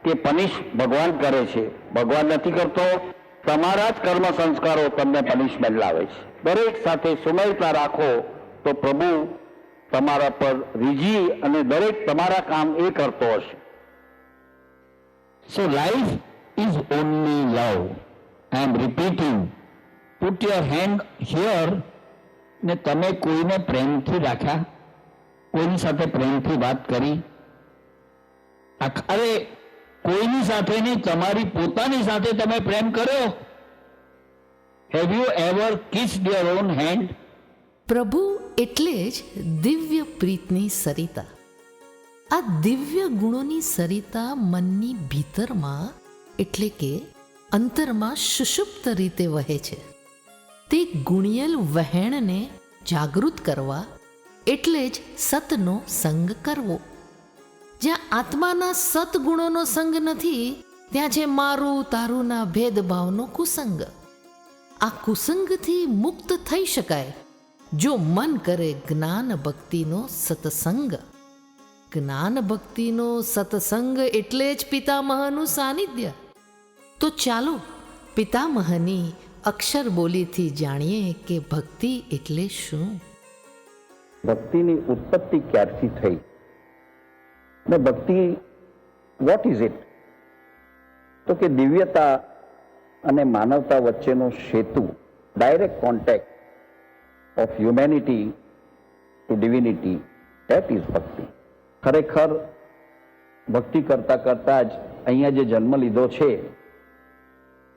S7: કે પનિશ ભગવાન કરે છે. ભગવાન નથી કરતો, તમારા જ કર્મ સંસ્કારો તમને પનિશમેન્ટ લાવે છે. દરેક સાથે સુમેળતા રાખો તો પ્રભુ તમારા પર રીઝી અને દરેક તમારા કામ એ કરતો હશે. So life is only love. I am repeating. Put your hand here. ને તમે કોઈને પ્રેમથી રાખ્યા? કોઈની સાથે પ્રેમથી વાત કરી? અરે કોઈની સાથે નહીં, તમારી પોતાની સાથે તમે પ્રેમ કર્યો? Have you ever kissed your own hand?
S4: પ્રભુ એટલે જ દિવ્ય પ્રીતની સરિતા. આ દિવ્ય ગુણોની સરિતા મનની ભીતરમાં એટલે કે અંતરમાં સુષુપ્ત રીતે વહે છે. તે ગુણિયલ વહેણને જાગૃત કરવા એટલે જ સતનો સંગ કરવો. જ્યાં આત્માના સતગુણોનો સંગ નથી, ત્યાં છે મારું તારુંના ભેદભાવનો કુસંગ. આ કુસંગથી મુક્ત થઈ શકાય જો મન કરે જ્ઞાન ભક્તિનો સત્સંગ. જ્ઞાન ભક્તિનો સત્સંગ એટલે જ પિતામહનું સાનિધ્ય. તો ચાલો પિતામહની અક્ષર બોલીથી જાણીએ કે ભક્તિ એટલે શું.
S7: ભક્તિની ઉત્પત્તિ ક્યારથી થઈ ને ભક્તિ વોટ ઇઝ ઇટ? તો કે દિવ્યતા અને માનવતા વચ્ચેનો સેતુ, direct contact of humanity to divinity, that is bhakti. ખરેખર ભક્તિ કરતા કરતા જ અહીંયા જે જન્મ લીધો છે,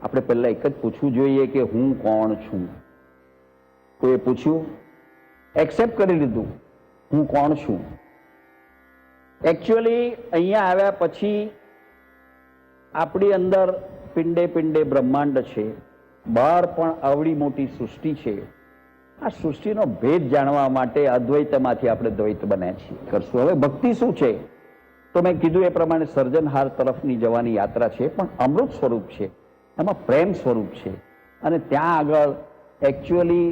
S7: આપણે પહેલા એક જ પૂછવું જોઈએ કે હું કોણ છું. કોઈએ પૂછ્યું? એક્સેપ્ટ કરી લીધું હું કોણ છું. એકચ્યુઅલી અહીંયા આવ્યા પછી આપણી અંદર પિંડે પિંડે બ્રહ્માંડ છે, બહાર પણ આવડી મોટી સૃષ્ટિ છે. આ સૃષ્ટિનો ભેદ જાણવા માટે અદ્વૈતમાંથી આપણે દ્વૈત બન્યા છીએ. કરશું. હવે ભક્તિ શું છે? તો મેં કીધું એ પ્રમાણે સર્જનહાર તરફની જવાની યાત્રા છે, પણ અમૃત સ્વરૂપ છે, એમાં પ્રેમ સ્વરૂપ છે. અને ત્યાં આગળ એકચ્યુઅલી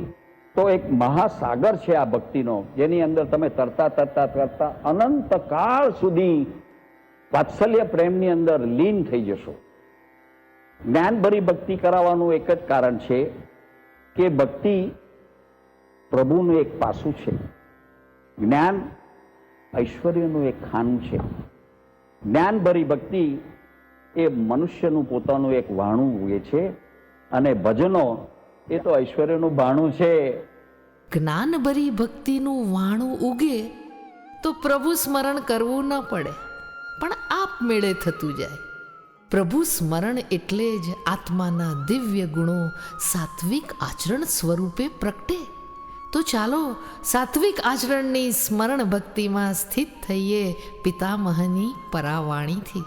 S7: તો એક મહાસાગર છે આ ભક્તિનો, જેની અંદર તમે તરતા તરતા તરતા અનંતકાળ સુધી વાત્સલ્ય પ્રેમની અંદર લીન થઈ જશો. જ્ઞાનભરી ભક્તિ કરાવવાનું એક જ કારણ છે કે ભક્તિ પ્રભુનું એક પાસું છે. જ્ઞાન ઐશ્વર્યનું એક ખાનું છે. જ્ઞાનભરી ભક્તિ એ મનુષ્યનું પોતાનું એક વાણું હોય છે, અને ભજનો એ તો ઐશ્વર્યનું ભાણું છે.
S4: જ્ઞાનભરી ભક્તિનું વાણું ઉગે તો પ્રભુ સ્મરણ કરવું ન પડે, પણ આપમેળે થતું જાય. પ્રભુ સ્મરણ એટલે જ આત્માના દિવ્ય ગુણો સાત્વિક આચરણ સ્વરૂપે પ્રગટે. તો ચાલો સાત્વિક આચરણની સ્મરણ ભક્તિમાં સ્થિત થઈએ પિતામહની પરાવાણીથી.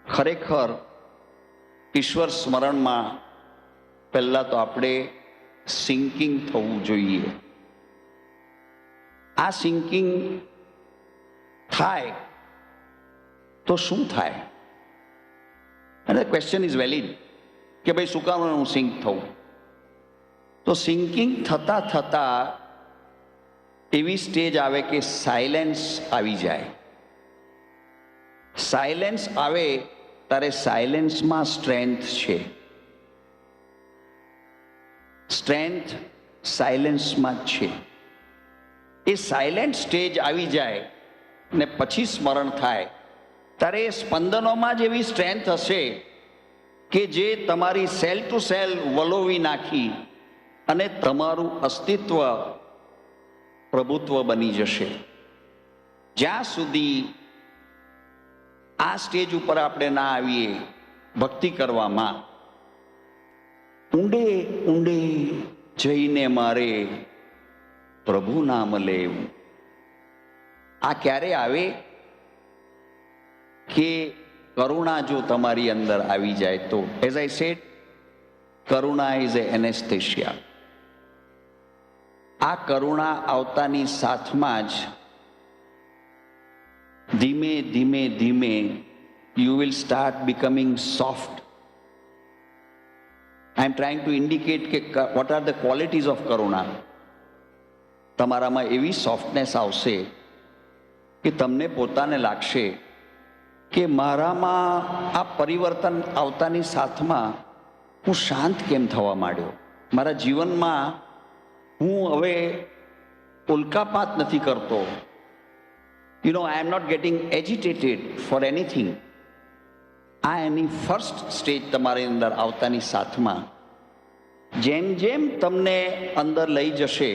S7: ખરેખર ઈશ્વર સ્મરણમાં પહેલા તો આપણે સિંકિંગ થવું જોઈએ. આ સિંકિંગ થાય તો શું થાય? અને ક્વેશ્ચન ઇઝ વેલિડ કે ભાઈ શું કામ હું સિંક થવું? તો સિંકિંગ થતા થતા એવી સ્ટેજ આવે કે સાયલેન્સ આવી જાય. સાયલેન્સ આવે ત્યારે સાયલેન્સમાં સ્ટ્રેન્થ છે. સ્ટ્રેન્થ સાયલેન્સમાં જ છે. એ સાયલેન્ટ સ્ટેજ આવી જાય ને પછી સ્મરણ થાય ત્યારે એ સ્પંદનોમાં જ એવી સ્ટ્રેન્થ હશે કે જે તમારી સેલ ટુ સેલ વલોવી નાખી અને તમારું અસ્તિત્વ પ્રભુત્વ બની જશે. જ્યાં સુધી આ સ્ટેજ ઉપર આપણે ના આવીએ ભક્તિ કરવામાં, ઊંડે ઊંડે જઈને મારે પ્રભુ નામ લેવું. આ ક્યારે આવે કે કરુણા જો તમારી અંદર આવી જાય તો, as I said, Karuna is A anaesthesia. આ કરુણા આવતાની સાથમાં જ ધીમે ધીમે ધીમે you will start becoming soft. I am trying to indicate what are the qualities of karuna. તમારામાં એવી સોફ્ટનેસ આવશે કે તમને પોતાને લાગશે કે મારામાં આ પરિવર્તન આવતાની સાથમાં હું શાંત કેમ થવા માંડ્યો, મારા જીવનમાં હું હવે ઉલ્કાપાત નથી કરતો. You know, I am not getting agitated for anything. આ એની ફર્સ્ટ સ્ટેજ તમારી અંદર આવતાની સાથમાં જેમ જેમ તમને અંદર લઈ જશે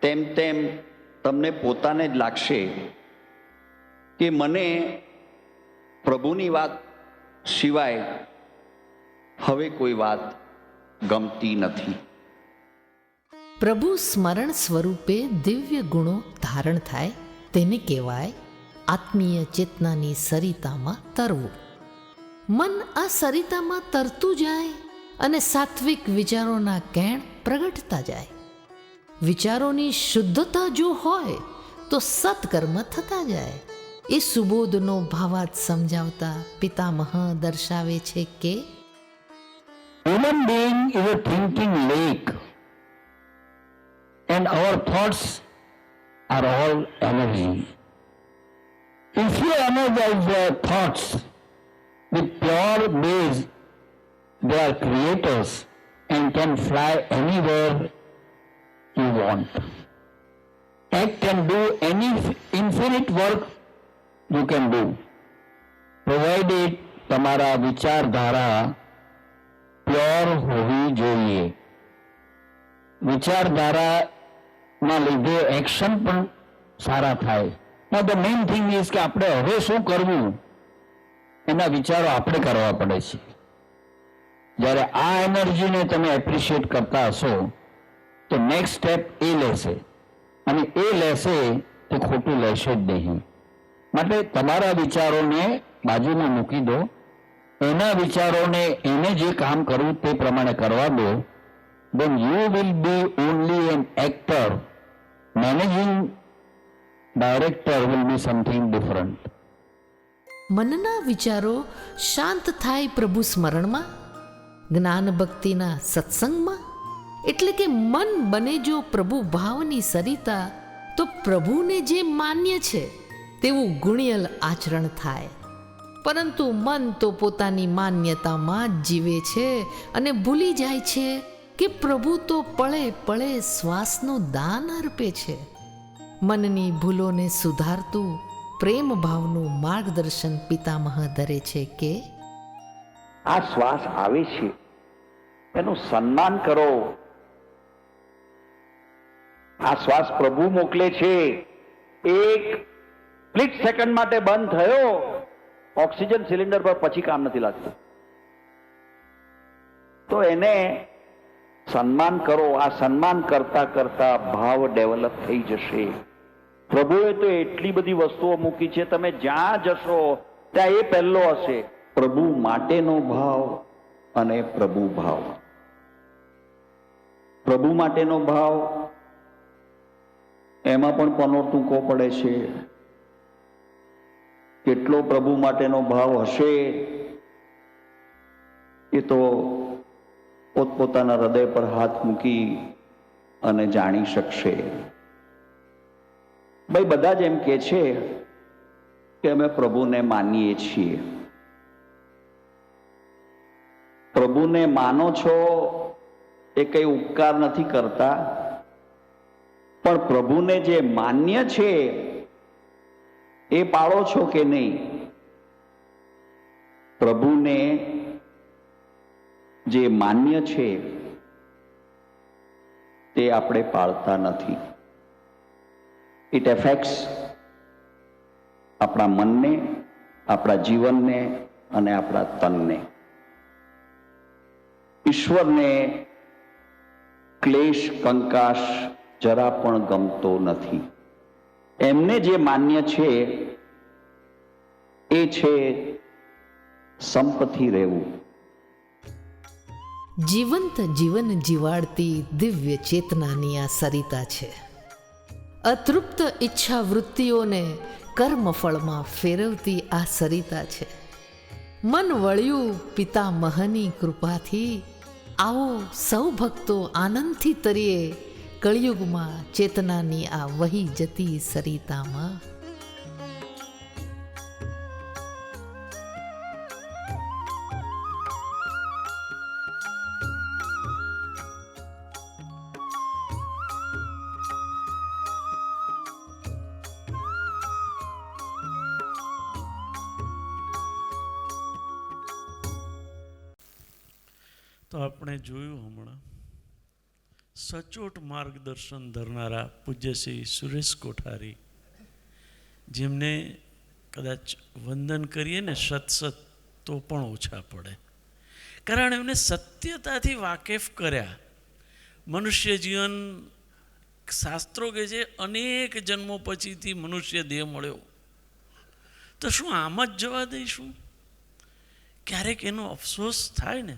S7: તેમ તેમ તમને પોતાને જ લાગશે કે મને પ્રભુની વાત સિવાય હવે કોઈ વાત ગમતી નથી.
S4: પ્રભુ સ્મરણ સ્વરૂપે દિવ્ય ગુણો ધારણ થાય તેને કહેવાય આત્મીય ચેતનાની સરિતામાં તરવું. મન આ સરિતામાં તરતું જાય અને સાત્વિક વિચારોના કેણ પ્રગટતા જાય. વિચારોની શુદ્ધતા જો હોય તો સત્કર્મ થતા જાય. એ સુબોધનો ભાવાર્થ સમજાવતા પિતામહ દર્શાવે છે કે
S8: human being is a thinking lake and our thoughts are all energy. If you energize your thoughts with pure base, they are creators and can fly anywhere you want. Act and do any infinite work you can do, provided તમારા વિચારધારા pure હોવી જોઈએ. વિચારધારાના લીધે action પણ સારા થાય. Now the main thing is કે આપણે હવે શું કરવું એના વિચારો આપણે કરવા પડે છે. જ્યારે આ એનર્જીને તમે એપ્રિશિએટ કરતા હશો તો નેક્સ્ટ સ્ટેપ એ લેશે, અને એ લેશે તો ખોટું લેશે જ નહીં. માટે તમારા વિચારોને બાજુમાં મૂકી દો, એના વિચારોને એને જે કામ કરવું તે પ્રમાણે કરવા દો. then you will be only an actor. Managing director will be something different.
S4: મનના વિચારો શાંત થાય પ્રભુ સ્મરણમાં, જ્ઞાન ભક્તિના સત્સંગમાં. એટલે કે મન બને જો પ્રભુ ભાવની સરિતા તો પ્રભુને જે માન્ય છે તેવું ગુણિયલ આચરણ થાય. પરંતુ મન તો પોતાની માન્યતામાં જ જીવે છે અને ભૂલી જાય છે કે પ્રભુ તો પળે પળે શ્વાસનું દાન અર્પે છે. મનની ભૂલોને સુધારતું પ્રેમ ભાવનું માર્ગદર્શન પિતામહ ધરે છે કે
S7: આ શ્વાસ આવે છે એનું સન્માન કરો. આ શ્વાસ પ્રભુ મોકલે છે. એક સ્પ્લિટ સેકન્ડ માટે બંધ થયો, ઓક્સિજન સિલિન્ડર પર પછી કામ નથી લાગતું. તો એને સન્માન કરો. આ સન્માન કરતા કરતા ભાવ ડેવલપ થઈ જશે. પ્રભુએ તો એટલી બધી વસ્તુઓ મૂકી છે, તમે જ્યાં જશો ત્યાં એ પહેલો હશે. પ્રભુ માટેનો ભાવ અને પ્રભુ ભાવ. પ્રભુ માટેનો ભાવ એમાં પણ પનો ટૂંકો પડે છે. કેટલો પ્રભુ માટેનો ભાવ હશે એ તો પોતપોતાના હૃદય પર હાથ મૂકી અને જાણી શકશે. ભાઈ બધા જ એમ કે છે કે અમે પ્રભુને માનીએ છીએ. પ્રભુને માનો છો એ કઈ ઉપકાર નથી કરતા, પણ પ્રભુને જે માન્ય છે એ પાળો છો કે નહીં? પ્રભુને જે માન્ય છે તે આપણે પાળતા નથી. ઇટ એફેક્ટ્સ આપણા મનને, આપણા જીવનને અને આપણા તનને. ઈશ્વરને ક્લેશ કંકાશ જરા પણ ગમતો નથી. એમને જે માન્ય છે એ છે સંપથી રહેવું.
S9: જીવંત જીવન જીવાડતી દિવ્ય ચેતનાની આ સરિતા છે. અતૃપ્ત ઈચ્છા વૃત્તિઓને કર્મફળમાં ફેરવતી આ સરિતા છે. મન વળ્યું પિતામહની કૃપાથી, આવો સૌ ભક્તો આનંદથી તરીએ કળિયુગમાં ચેતનાની આ વહી જતી સરિતામાં.
S5: તો આપણે જોયું હમણાં સચોટ માર્ગદર્શન ધરનારા પૂજ્ય શ્રી સુરેશ કોઠારી, જેમને કદાચ વંદન કરીએ ને સત તો પણ ઓછા પડે, કારણ એમને સત્યતાથી વાકેફ કર્યા. મનુષ્ય જીવન શાસ્ત્રો કહે છે અનેક જન્મો પછીથી મનુષ્ય દેહ મળ્યો, તો શું આમ જ જવા દઈશું? ક્યારેક એનો અફસોસ થાય ને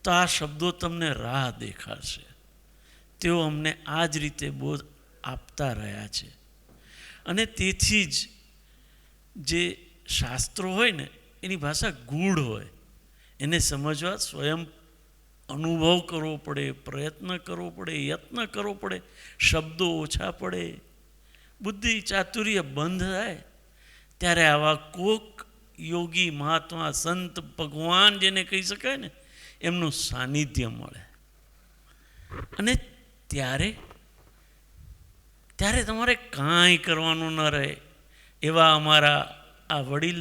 S5: તો આ શબ્દો તમને રાહ દેખાડશે. તેઓ અમને આ જ રીતે બોધ આપતા રહ્યા છે. અને તેથી જ જે શાસ્ત્રો હોય ને એની ભાષા ગૂઢ હોય, એને સમજવા સ્વયં અનુભવ કરવો પડે, પ્રયત્ન કરવો પડે, યત્ન કરવો પડે, શબ્દો ઓછા પડે, બુદ્ધિ ચાતુર્ય બંધ થાય, ત્યારે આવા કોક યોગી મહાત્મા સંત ભગવાન જેને કહી શકાય ને એમનું સાનિધ્ય મળે. અને ત્યારે તમારે કાંઈ કરવાનું ન રહે. એવા અમારા આ વડીલ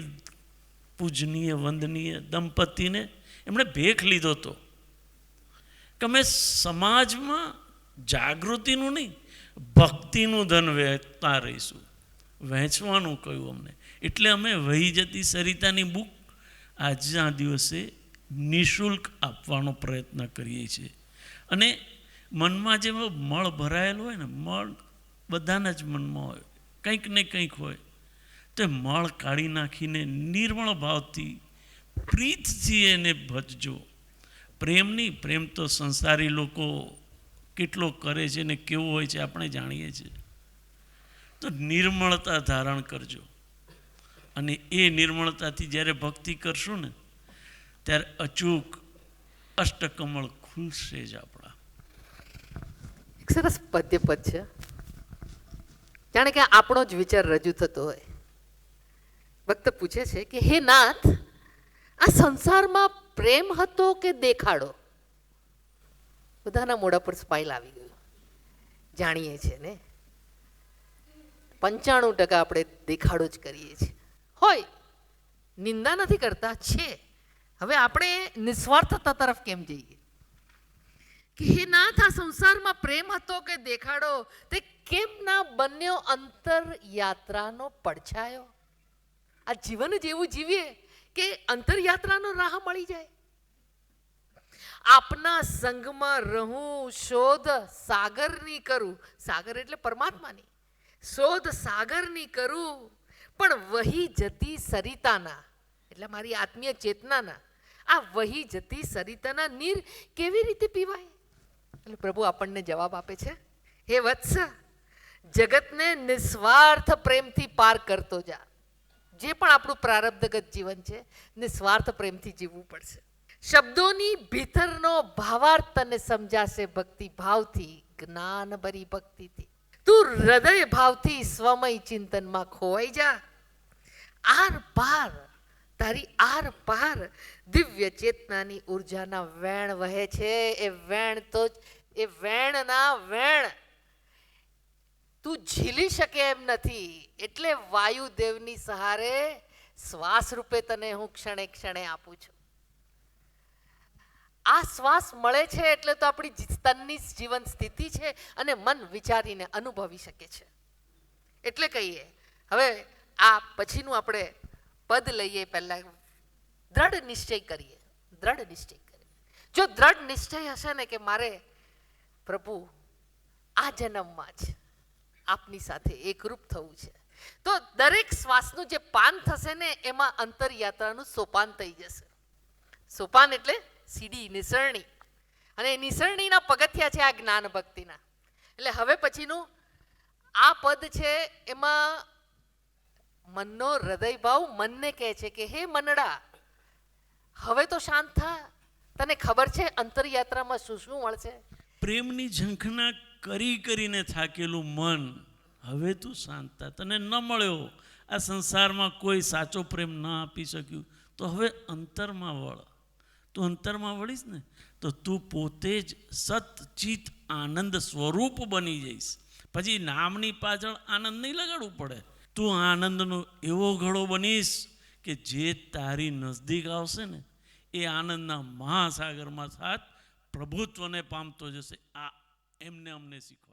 S5: પૂજનીય વંદનીય દંપતીને એમણે ભેખ લીધો હતો કે અમે સમાજમાં જાગૃતિનું નહીં, ભક્તિનું ધન વહેંચતા રહીશું. વહેંચવાનું કહ્યું અમને, એટલે અમે વહી જતી સરિતાની બુક આજના દિવસે નિઃશુલ્ક આપવાનો પ્રયત્ન કરીએ છીએ. અને મનમાં જે મળ ભરાયેલો હોય ને, મળ બધાના જ મનમાં હોય, કંઈક ને કંઈક હોય, તો એ મળ કાઢી નાખીને નિર્મળ ભાવથી પ્રીતથી એને ભજજો. પ્રેમ નહીં, પ્રેમ તો સંસારી લોકો કેટલો કરે છે ને કેવો હોય છે આપણે જાણીએ છીએ. તો નિર્મળતા ધારણ કરજો, અને એ નિર્મળતાથી જ્યારે ભક્તિ કરશું ને ત્યારે અચૂક અષ્ટકમળ ખુલશે જ આપણા.
S4: એક સરસ પદ્યપદ છે, જાણે કે આપણો જ વિચાર રજૂ થતો હોય. ભક્ત પૂછે છે કે હે નાથ, આ સંસારમાં પ્રેમ હતો કે દેખાડો? બધાના મોઢા પર સ્માઈલ આવી ગયું. જાણીએ છીએ ને 95% આપણે દેખાડો જ કરીએ છીએ. હોય, નિંદા નથી કરતા, છે. હવે આપણે નિસ્વાર્થતા તરફ કેમ જઈએ કે હે નાથ, આ સંસારમાં પ્રેમ હતો કે દેખાડો? તે કેમ ના બન્યો અંતર યાત્રાનો પડછાયો? આ જીવન જ એવું જીવીએ કે અંતર યાત્રાનો રાહ મળી જાય. આપના સંગમાં રહું, શોધ સાગરની કરું. સાગર એટલે પરમાત્માની. શોધ સાગરની કરું, પણ વહી જતી સરિતાના, એટલે મારી આત્મીય ચેતનાના આ વહી જતી સરિતાના નીર કેવી રીતે પીવાય? એટલે પ્રભુ આપણને જવાબ આપે છે, હે વત્સ, જગતને નિસ્વાર્થ પ્રેમથી પાર કરતો જા. જે પણ આપણું પ્રારબ્ધગત જીવન છે, નિસ્વાર્થ પ્રેમથી જીવવું પડશે. શબ્દોની ભીતરનો ભાવાર્થ તને સમજાશે ભક્તિ ભાવથી, જ્ઞાનભરી ભક્તિથી. તું હૃદય ભાવથી સ્વમય ચિંતનમાં ખોવાઈ જા. આર પાર, તારી આર પાર દિવ્ય ચેતનાની ઉર્જાના વેણ વહે છે. એ વેણ તો એ વેણના વેણ તું ઝીલી શકે એમ નથી. એટલે વાયુદેવની સહારે શ્વાસ રૂપે તને હું ક્ષણે ક્ષણે આપું છું. આ શ્વાસ મળે છે એટલે તો આપણી તનની જીવન સ્થિતિ છે, અને મન વિચારીને અનુભવી શકે છે. એટલે કહીએ, હવે આ પછીનું આપણે પદ લઈએ, પહેલા દ્રઢ નિશ્ચય કરીએ. દ્રઢ નિશ્ચય કરીએ. જો દ્રઢ નિશ્ચય હશે ને કે મારે પ્રભુ આ જન્મમાં જ આપની સાથે એકરૂપ થવું છે, તો દરેક શ્વાસનું જે પાન થશે ને એમાં અંતરયાત્રાનું સોપાન થઈ જશે. સોપાન એટલે સીડી નિસરણી, અને નિસરણીના પગથિયા છે આ જ્ઞાન ભક્તિના. એટલે હવે પછીનું આ પદ છે એમાં મનનો હૃદય ભાવ મનને કહે છે કે હે મનડા, હવે તો શાંત થા. તને ખબર છે અંતરયાત્રામાં શું શું મળશે?
S5: પ્રેમની ઝંખના કરી કરીને થાકેલું મન, હવે તું શાંત થા. તને ન મળ્યો, આ સંસારમાં કોઈ સાચો પ્રેમ ન આપી શક્યું, તો હવે અંતરમાં વળ. તું અંતરમાં વળીશ ને તો તું પોતે જ સતચિત આનંદ સ્વરૂપ બની જઈશ. પછી નામની પાછળ આનંદ નહીં લગાડવું પડે. તું આનંદનો એવો ઘડો બનીશ કે જે તારી નજદીક આવશે ને એ આનંદના મહાસાગરમાં સાથ પ્રભુત્વને પામતો જશે. આ એમને અમને શીખવા.